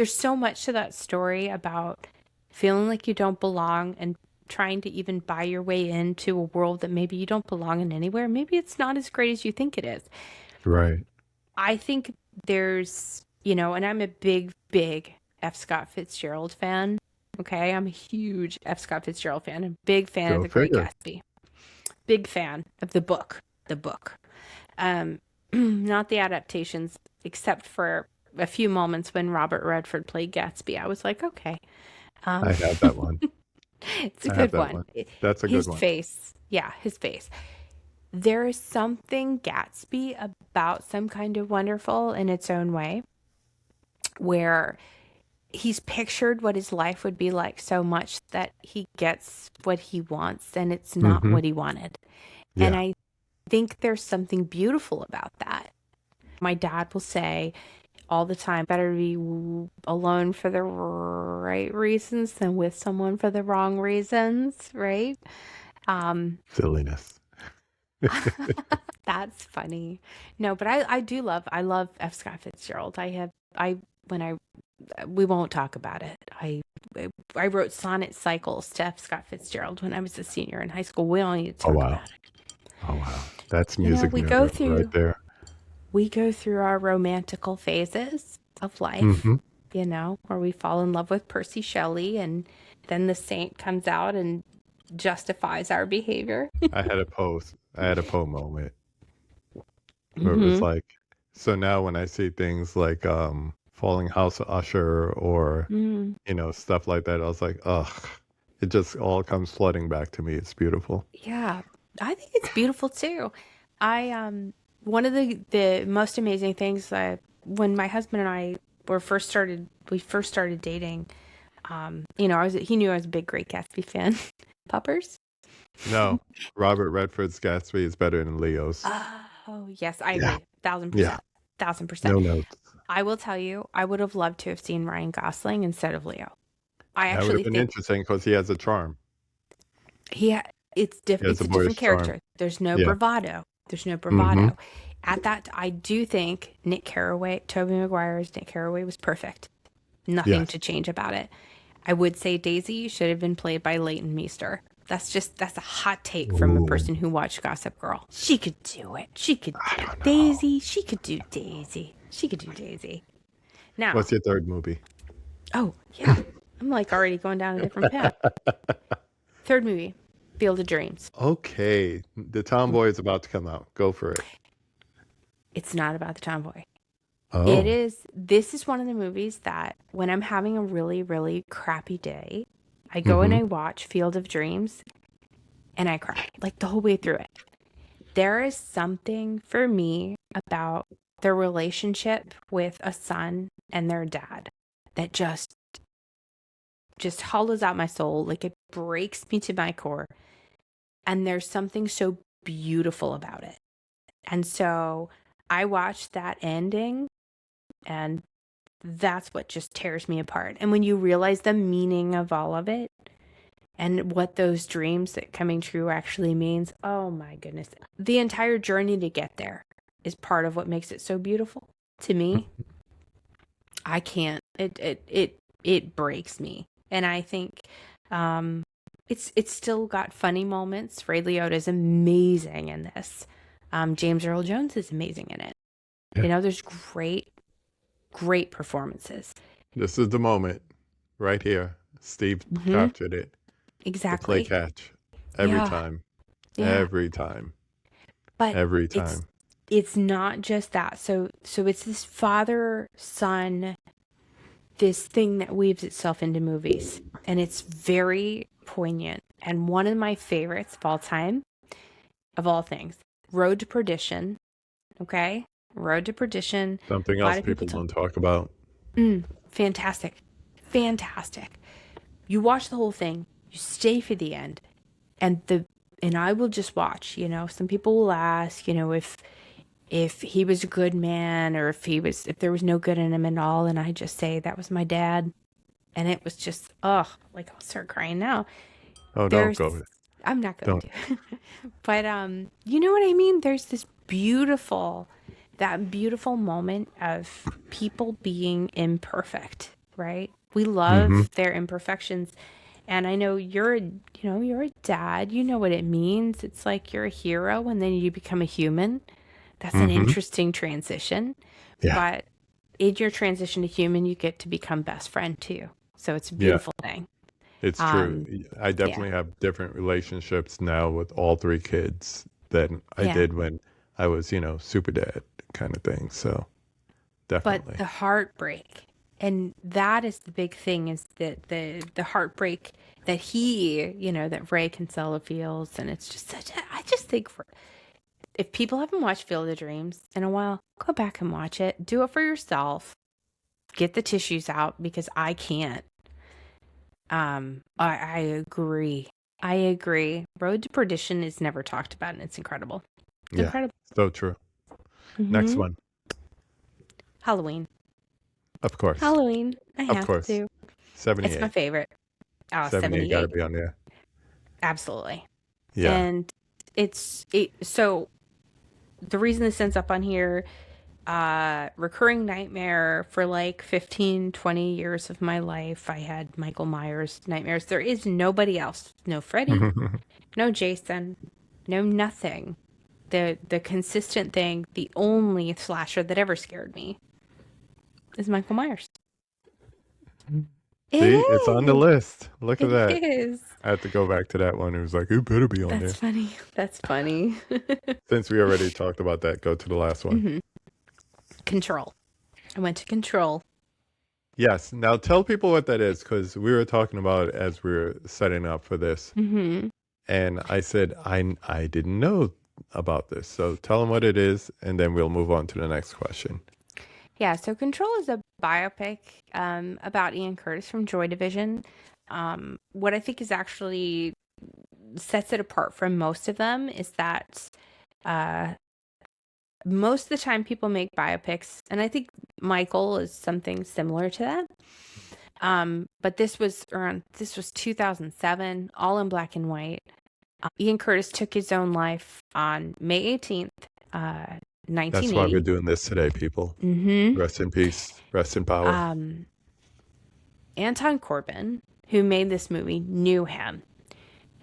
so much to that story about feeling like you don't belong and trying to even buy your way into a world that maybe you don't belong in anywhere. Maybe it's not as great as you think it is. Right. I think there's, and I'm a big, big F. Scott Fitzgerald fan. Okay. I'm a huge F. Scott Fitzgerald fan. I'm a big fan of Go The Great figure. Gatsby. Big fan of the book. Not the adaptations, except for a few moments when Robert Redford played Gatsby. I was like, okay. I have that one. It's a I have good that one. one. That's a good His one. face. Yeah, his face. There is something Gatsby about Some Kind of Wonderful in its own way, where he's pictured what his life would be like so much that he gets what he wants and it's not Mm-hmm. what he wanted. And Yeah. I think there's something beautiful about that. My dad will say all the time, better to be alone for the right reasons than with someone for the wrong reasons, right? Um, Silliness. that's funny. No, but I do I love F. Scott Fitzgerald. When I, we won't talk about it. I wrote sonnet cycles to F. Scott Fitzgerald when I was a senior in high school. We don't need to Oh talk wow. about it. Oh wow. That's You know, music nerd right there. we go through our romantical phases of life, Mm-hmm. where we fall in love with Percy Shelley and then the saint comes out and justifies our behavior. I had a poem moment where it was Mm-hmm. like, so now when I see things like Falling House of Usher or, Mm. stuff like that, I was like, ugh, it just all comes flooding back to me. It's beautiful. Yeah, I think it's beautiful too. I One of the most amazing things that when my husband and I we first started dating. He knew I was a big Great Gatsby fan. Puppers? No, Robert Redford's Gatsby is better than Leo's. Oh, yes, I Yeah. agree. Thousand Yeah. percent. Thousand percent. No notes. I will tell you, I would have loved to have seen Ryan Gosling instead of Leo. I That would have actually been think interesting because he has a charm. He has it's a a different boyish charm. character. There's no Yeah. bravado. There's no Mm-hmm. bravado. At that, I do think Tobey Maguire's Nick Carraway was perfect. Nothing Yes. to change about it. I would say Daisy should have been played by Leighton Meester. That's a hot take from a Ooh, person who watched Gossip Girl. She could do it. She could I do don't know. Daisy. She could do Daisy. She could do Daisy. Now, What's your third movie? oh yeah, I'm like already going down a different path. Third movie, Field of Dreams. Okay. The Tomboy is about to come out. Go for it. It's not about the tomboy. Oh. This is one of the movies that when I'm having a really, really crappy day, I go and Mm-hmm. I watch Field of Dreams and I cry like the whole way through it. There is something for me about their relationship with a son and their dad that just hollows out my soul. Like it breaks me to my core. And there's something so beautiful about it. And so I watched that ending and that's what just tears me apart. And when you realize the meaning of all of it and what those dreams that coming true actually means, oh my goodness. The entire journey to get there is part of what makes it so beautiful to me. I can't it breaks me. And I think it's still got funny moments. Ray Liotta is amazing in this. James Earl Jones is amazing in it. Yeah. There's great performances. This is the moment right here. Steve Mm-hmm. captured it. The play Exactly. catch. Every Yeah. time. Yeah. Every time. But Every it's time. it's not just that. So it's this father son, this thing that weaves itself into movies, and it's very poignant. And one of my favorites of all time, of all things, Road to Perdition. Okay, Road to Perdition. Something A lot else of people people talk. don't talk about. Fantastic, fantastic. You watch the whole thing. You stay for the end, and I will just watch. Some people will ask, if he was a good man or if there was no good in him at all, and I just say that was my dad, and it was just like I'll start crying now. Oh, don't There's go. I'm not going Don't. to. But you know what I mean? There's this that beautiful moment of people being imperfect, right? We Mm-hmm. love their imperfections. And I know you're a dad. You know what it means. It's like you're a hero and then you become a human. That's an Mm-hmm. interesting transition. Yeah. But in your transition to human, you get to become best friend too. So it's a Yeah. beautiful thing. It's true. Um, I yeah. definitely have different relationships now with all three kids than I Yeah. did when I was, super dad kind of thing. So But definitely. the heartbreak, and that is the big thing, is that the heartbreak that that Ray Kinsella feels, and it's just I just think if people haven't watched Field of Dreams in a while, go back and watch it. Do it for yourself. get the tissues out because I can't. I agree. I agree. Road to Perdition is never talked about, and it's incredible. It's Yeah, incredible. so true. Next Mm-hmm. one. Halloween. Of course. Halloween. I Of have course. to. It's my 78. favorite. Oh, 78 got to 78. be on there. Absolutely. Yeah. And so the reason this ends up on here, recurring nightmare for like 15, 20 years of my life. I had Michael Myers nightmares. There is nobody else. No Freddy, no Jason, no nothing. The consistent thing, the only slasher that ever scared me is Michael Myers. It See, it's on the is. list. Look at It that. is. I had to go back to that one. It was like, it better be on That's there. funny. That's funny. Since we already talked about that, go to the last one. Mm-hmm. Control. I went to Control. Yes. Now tell people what that is, because we were talking about it as we were setting up for this. Mm-hmm. And I said, I didn't know about this. So tell them what it is, and then we'll move on to the next question. Yeah, so Control is a biopic about Ian Curtis from Joy Division. What I think is actually sets it apart from most of them is that most of the time people make biopics, and I think Michael is something similar to that. But this was 2007, all in black and white. Ian Curtis took his own life on May 18th, 1980. That's why we're doing this today, people. Mm-hmm. Rest in peace. Rest in power. Anton Corbijn, who made this movie, knew him.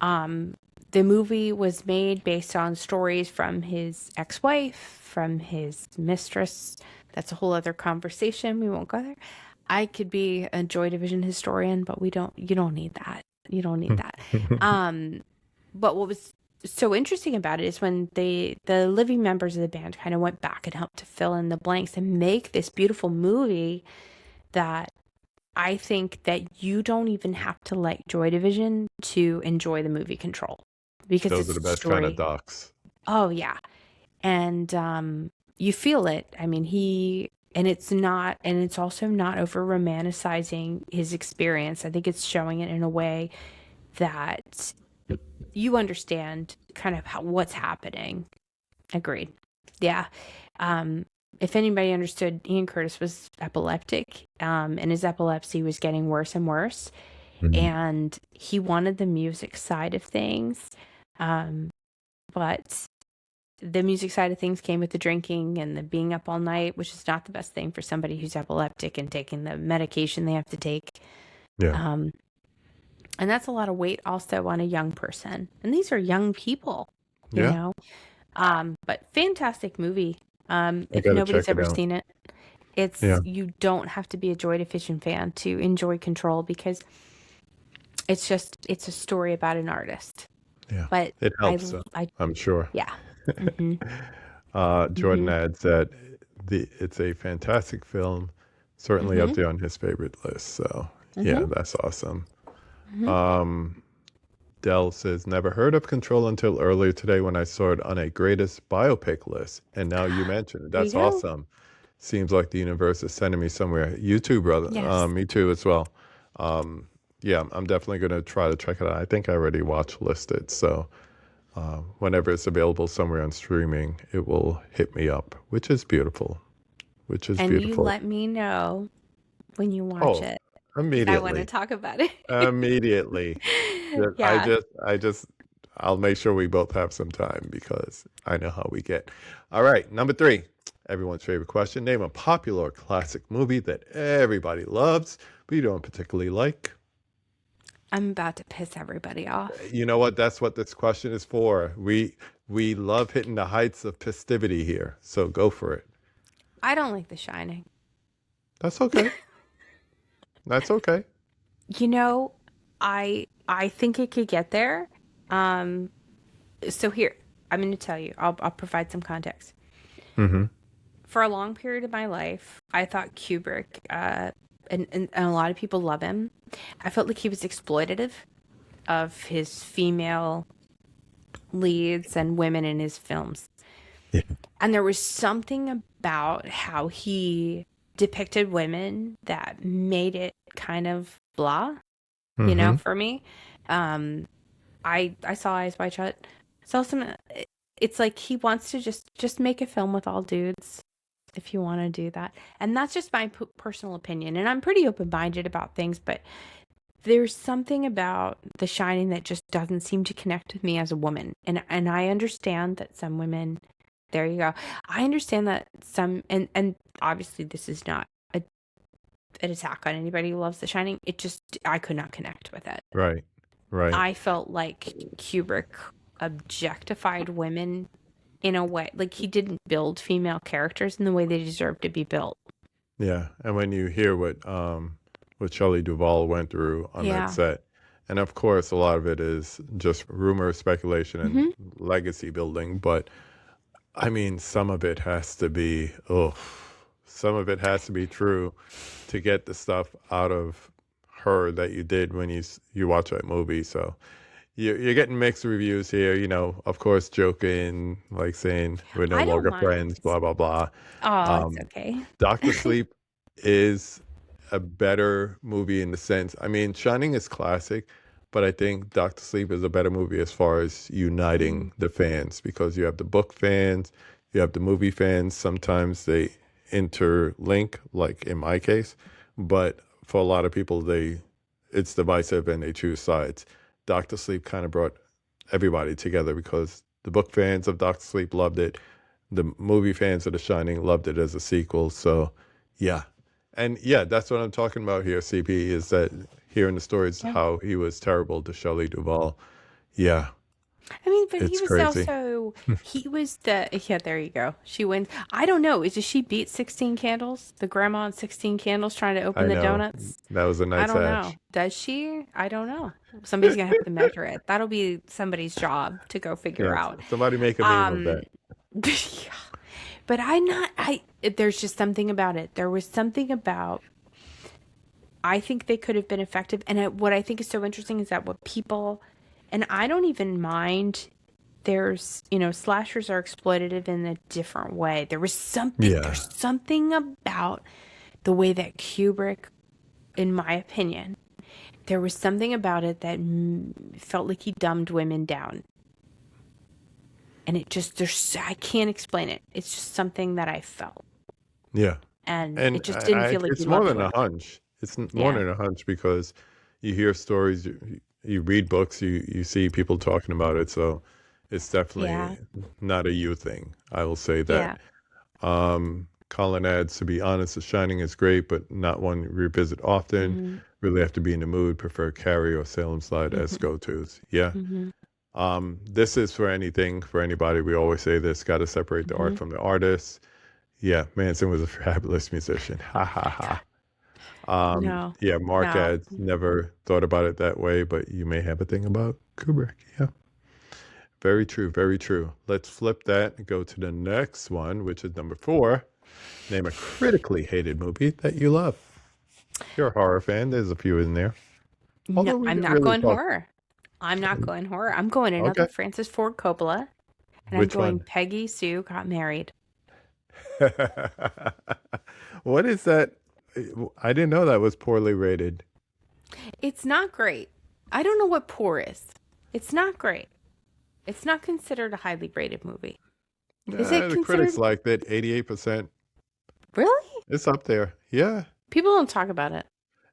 The movie was made based on stories from his ex-wife, from his mistress. That's a whole other conversation. We won't go there. I could be a Joy Division historian, but you don't need that. You don't need that. But what was so interesting about it is when the living members of the band kind of went back and helped to fill in the blanks and make this beautiful movie that I think that you don't even have to like Joy Division to enjoy the movie Control, because Those it's are the best story. kind of docs. Oh yeah, and you feel it. I mean, it's also not over romanticizing his experience. I think it's showing it in a way that you understand kind of what's happening. Agreed. Yeah. If anybody understood, Ian Curtis was epileptic, and his epilepsy was getting worse and worse. Mm-hmm. And he wanted the music side of things. But the music side of things came with the drinking and the being up all night, which is not the best thing for somebody who's epileptic and taking the medication they have to take. Yeah. And that's a lot of weight also on a young person. And these are young people, you know. But fantastic movie. If nobody's ever seen it, you don't have to be a Joy Division fan to enjoy Control, because it's a story about an artist. Yeah. But it helps, I'm sure. Yeah. Mm-hmm. Jordan adds that it's a fantastic film, certainly up there on his favorite list. So yeah, that's awesome. Dell says, never heard of Control until earlier today when I saw it on a greatest biopic list. And now you mentioned it. That's awesome. Seems like the universe is sending me somewhere. You too, brother. Yes. Me too as well. Yeah, I'm definitely going to try to check it out. I think I already watch listed. So whenever it's available somewhere on streaming, it will hit me up, which is beautiful. And you let me know when you watch it. Immediately. I want to talk about it. Immediately. Yeah. I'll make sure we both have some time, because I know how we get. All right, number 3, everyone's favorite question. Name a popular classic movie that everybody loves, but you don't particularly like. I'm about to piss everybody off. You know what? That's what this question is for. We love hitting the heights of festivity here, so go for it. I don't like The Shining. That's okay. That's okay. You know, I think it could get there. So here, I'm going to tell you. I'll provide some context. Mm-hmm. For a long period of my life, I thought Kubrick, and a lot of people love him, I felt like he was exploitative of his female leads and women in his films. Yeah. And there was something about how he depicted women that made it kind of blah, Mm-hmm. for me. Um, I saw Eyes Wide Shut. Saw some. It's like he wants to just make a film with all dudes. If you want to do that, and that's just my personal opinion, and I'm pretty open minded about things, but there's something about The Shining that just doesn't seem to connect with me as a woman, and I understand that some women. There you go. I understand that some, and obviously this is not an attack on anybody who loves The Shining. It just, I could not connect with it. Right. Right. I felt like Kubrick objectified women in a way, like he didn't build female characters in the way they deserve to be built. Yeah. And when you hear what Shelley Duvall went through on that Yeah. set, and of course a lot of it is just rumor, speculation, and Mm-hmm. legacy building, but I mean some of it has to be some of it has to be true to get the stuff out of her that you did when you watch that movie. So you're getting mixed reviews here, of course, joking, like saying we're no I don't longer mind. friends, blah, blah, blah. Oh, it's Um, okay. Doctor Sleep is a better movie in the sense, I mean, Shining is classic, but I think Doctor Sleep is a better movie as far as Mm, uniting the fans because you have the book fans, you have the movie fans. Sometimes they interlink, like in my case, but for a lot of people, it's divisive and they choose sides. Doctor Sleep kind of brought everybody together because the book fans of Doctor Sleep loved it. The movie fans of The Shining loved it as a sequel. So, yeah. And yeah, that's what I'm talking about here, CP, is that hearing the stories yeah. how he was terrible to Shelley Duvall. Yeah, I mean, but he it's was crazy. also, he was yeah, there you go. She wins. I don't know. Does she beat 16 Candles? The grandma on 16 Candles trying to open I the know. donuts? That was a I nice don't ash. know. Does she? I don't know. Somebody's gonna have to measure it. That'll be somebody's job to go figure Yeah, out. somebody make a meme of Um, that. yeah. But I'm not. There's just something about it. There was something about. I think they could have been effective, and what I think is so interesting is that what people, and I don't even mind. There's, slashers are exploitative in a different way. There was something. Yeah. There's something about the way that Kubrick, in my opinion, there was something about it that felt like he dumbed women down. And I can't explain it. It's just something that I felt. Yeah. And And it just didn't feel like he it's more loved than a women. hunch. It's more Yeah. than a hunch because you hear stories, you read books, you see people talking about it. So it's Yeah. definitely not a you thing. I will say that. Yeah. Colin adds, to be honest, The Shining is great, but not one to revisit often. Mm-hmm. Really have to be in the mood. Prefer Carrie or Salem Slide as Mm-hmm. go-tos. Yeah. Mm-hmm. This is for anything, for anybody. We always say this, got to separate the art Mm-hmm. from the artist. Yeah, Manson was a fabulous musician. Ha Oh ha my God. ha. No. Yeah, Mark No. adds, never thought about it that way, but you may have a thing about Kubrick. Yeah, very true, very true. Let's flip that and go to the next one, which is number 4. Name a critically hated movie that you love. You're a horror fan. There's a few in there. No, Although we I'm didn't not really going talk. horror. I'm not going horror. I'm going another Okay. Francis Ford Coppola, and I'm Which going one? Peggy Sue Got Married. What is that? I didn't know that was poorly rated. It's not great. I don't know what poor is. It's not great. It's not considered a highly rated movie. Is it The critics considered? liked it. 88%. Really? It's up there. Yeah. People don't talk about it.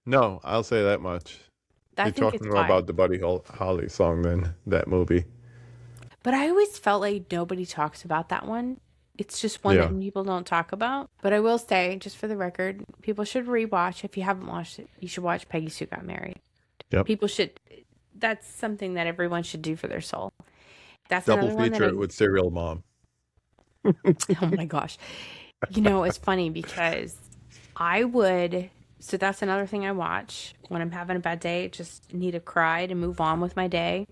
No, I'll say that much. I You're think talking it's more fine. about the Buddy Holly song than that movie. But I always felt like nobody talks about that one. It's just one that Yeah. people don't talk about. But I will say, just for the record, people should rewatch. If you haven't watched it, you should watch Peggy Sue Got Married. Yep. People should. That's something that everyone should do for their soul. That's Double another one that feature I. it with Serial Mom. Oh my gosh. It's funny because I would. So that's another thing I watch when I'm having a bad day. Just need to cry to move on with my day.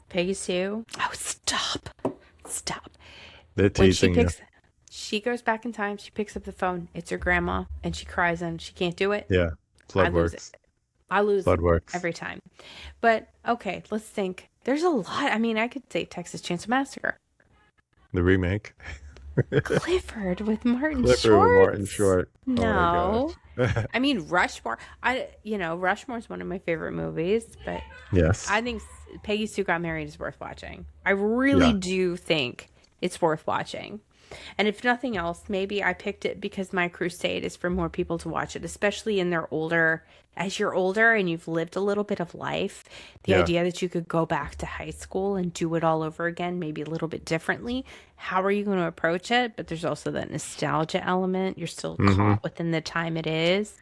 Peggy Sue. Oh, stop. Stop. They're When she teasing you. picks, she goes back in time. She picks up the phone. It's her grandma, and she cries and she can't do it. Yeah. I lose it. Floodworks. I lose Floodworks. every time. But okay, let's think. There's a lot. I mean, I could say Texas Chainsaw Massacre. The remake. Clifford with Martin Clifford with Martin Shorts? Short. Oh my No. gosh. I mean, Rushmore. Rushmore is one of my favorite movies, but Yes. I think Peggy Sue Got Married is worth watching. I really Yeah. do think it's worth watching. And if nothing else, maybe I picked it because my crusade is for more people to watch it, especially in their older, as you're older and you've lived a little bit of life. The Yeah. idea that you could go back to high school and do it all over again, maybe a little bit differently. How are you going to approach it? But there's also that nostalgia element. You're still Hmm. caught within the time it is.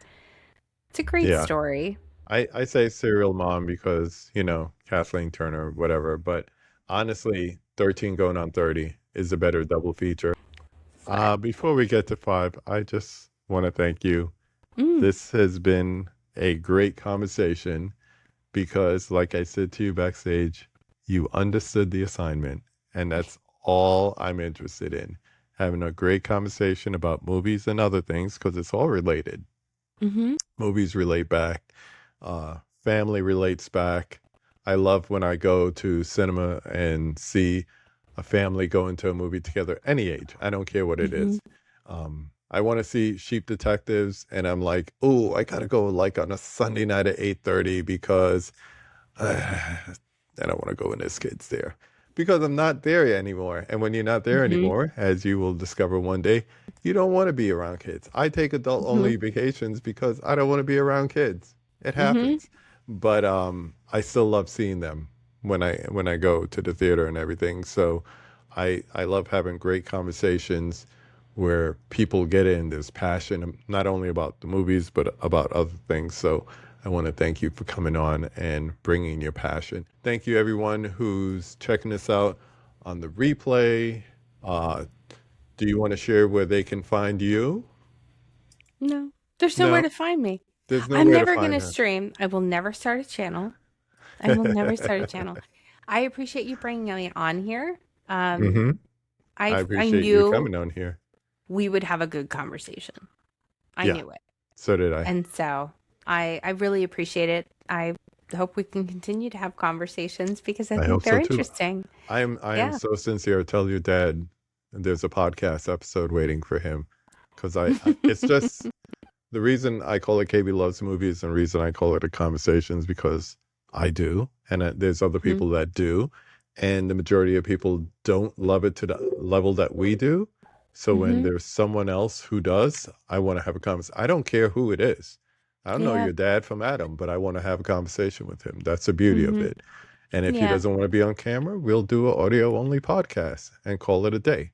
It's a great Yeah. story. I say serial mom because, Kathleen Turner, whatever. But honestly, 13 going on 30 is a better double feature. But, Before we get to five, I just want to thank you. mm, This has been a great conversation because, like I said to you backstage, you understood the assignment. And that's all I'm interested in. Having a great conversation about movies and other things because it's all related. mm-hmm, Movies relate back, family relates back. I love when I go to cinema and see a family go into a movie together, any age. I don't care what it mm-hmm, is. I want to see Sheep Detectives, and I'm like, oh, I gotta go like on a Sunday night at 8:30 because I don't want to go when there's kids there because I'm not there anymore. And when you're not there mm-hmm, anymore, as you will discover one day, you don't want to be around kids. I take adult mm-hmm, only vacations because I don't want to be around kids. It mm-hmm. happens. But I still love seeing them when I go to the theater and everything. So I love having great conversations where people get in. There's passion not only about the movies but about other things. So I want to thank you for coming on and bringing your passion. Thank you, everyone who's checking us out on the replay. Uh, do you want to share where they can find you? No, there's nowhere No, to find me. there's I'm nowhere to never going find to her. stream. I will never start a channel. I will never start a channel. I appreciate you bringing me on here. Um, Hmm. I I appreciate you knew coming on here. we would have a good conversation. I Yeah, knew it. so did I. And so I really appreciate it. I hope we can continue to have conversations because I I think hope so they're too. interesting. I am Yeah. so sincere. Tell your dad there's a podcast episode waiting for him because it's just the reason I call it KB Loves Movies and the reason I call it a conversation is because I do, and there's other Hmm. people that do, and the majority of people don't love it to the level that we do. So when Hmm. there's someone else who does, I want to have a conversation. I don't care who it is. I don't know Yeah. your dad from Adam, but I want to have a conversation with him. That's the beauty of Hmm. it. And if he Yeah. doesn't want to be on camera, we'll do an audio only podcast and call it a day.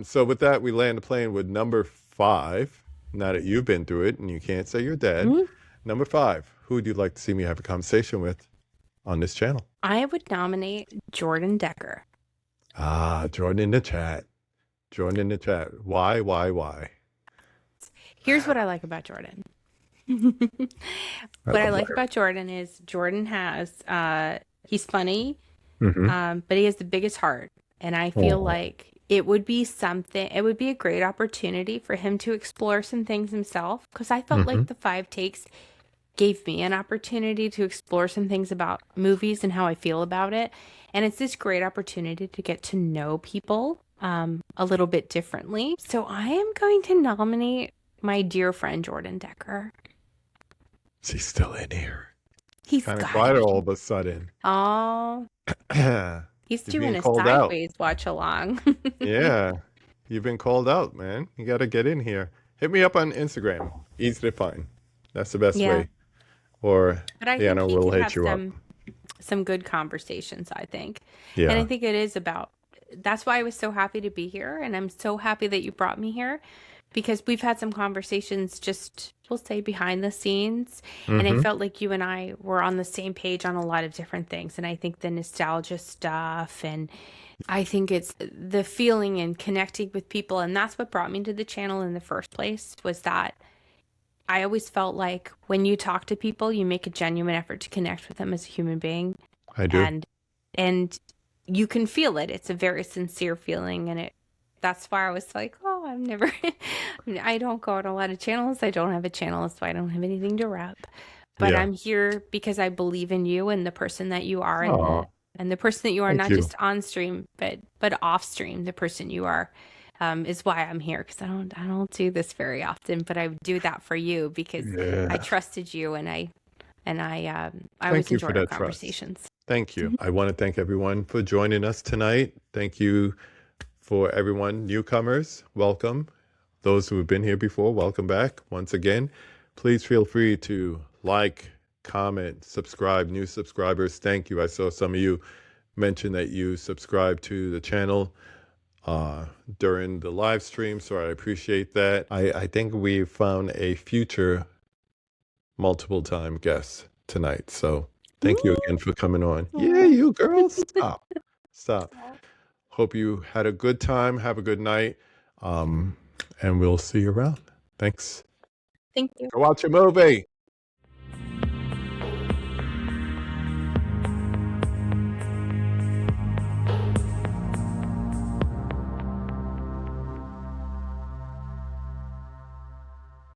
So with that, we land the plane with number five. Now that you've been through it and you can't say you're dead, Mhm. number five, who would you like to see me have a conversation with on this channel? I would nominate Jordan Decker. Jordan in the chat. Jordan in the chat. Why, why? Here's what I like about Jordan. I What I love like liar. about Jordan is Jordan has he's funny, Mm-hmm. but he has the biggest heart. And I feel Oh. like it would be a great opportunity for him to explore some things himself. Because I felt Mm-hmm. like the five takes gave me an opportunity to explore some things about movies and how I feel about it. And it's this great opportunity to get to know people a little bit differently. So I am going to nominate my dear friend Jordan Decker. She's still in here. It's He's kind of got to quiet all be. of a sudden. Oh, he's You're doing being a called out. sideways watch along. Yeah. You've been called out, man. You got to get in here. Hit me up on Instagram. Easy to find. That's the best Yeah, way. Or but I think Liana he will could hit have you up. some good conversations, I think. And I Yeah, think it is about that's why I was so happy to be here and I'm so happy that you brought me here because we've had some conversations just we'll say behind the scenes and I Mm-hmm. felt like you and I were on the same page on a lot of different things and I think the nostalgia stuff and I think it's the feeling and connecting with people and that's what brought me to the channel in the first place was that I always felt like when you talk to people, you make a genuine effort to connect with them as a human being, I do. and and you can feel it. It's a very sincere feeling, and it. That's why I was like, oh, I've never. I don't go on a lot of channels. I don't have a channel, so I don't have anything to rep. But Yeah. I'm here because I believe in you and the person that you are, and Oh. And the person that you are, Thank not you. just on stream, but off stream, the person you are, is why I'm here. Because I don't do this very often, but I do that for you because Yeah. I trusted you, and I Thank always you enjoy for our that trust. conversations. Thank you. I want to thank everyone for joining us tonight. Thank you for everyone, newcomers. Welcome. Those who have been here before, welcome back once again. Please feel free to like, comment, subscribe. New subscribers, thank you. I saw some of you mention that you subscribe to the channel during the live stream, so I appreciate that. I think we found a future multiple time guest tonight, so thank you again for coming on. Yeah, you girls, stop. Hope you had a good time. Have a good night, and we'll see you around. Thanks. Thank you. Go watch a movie.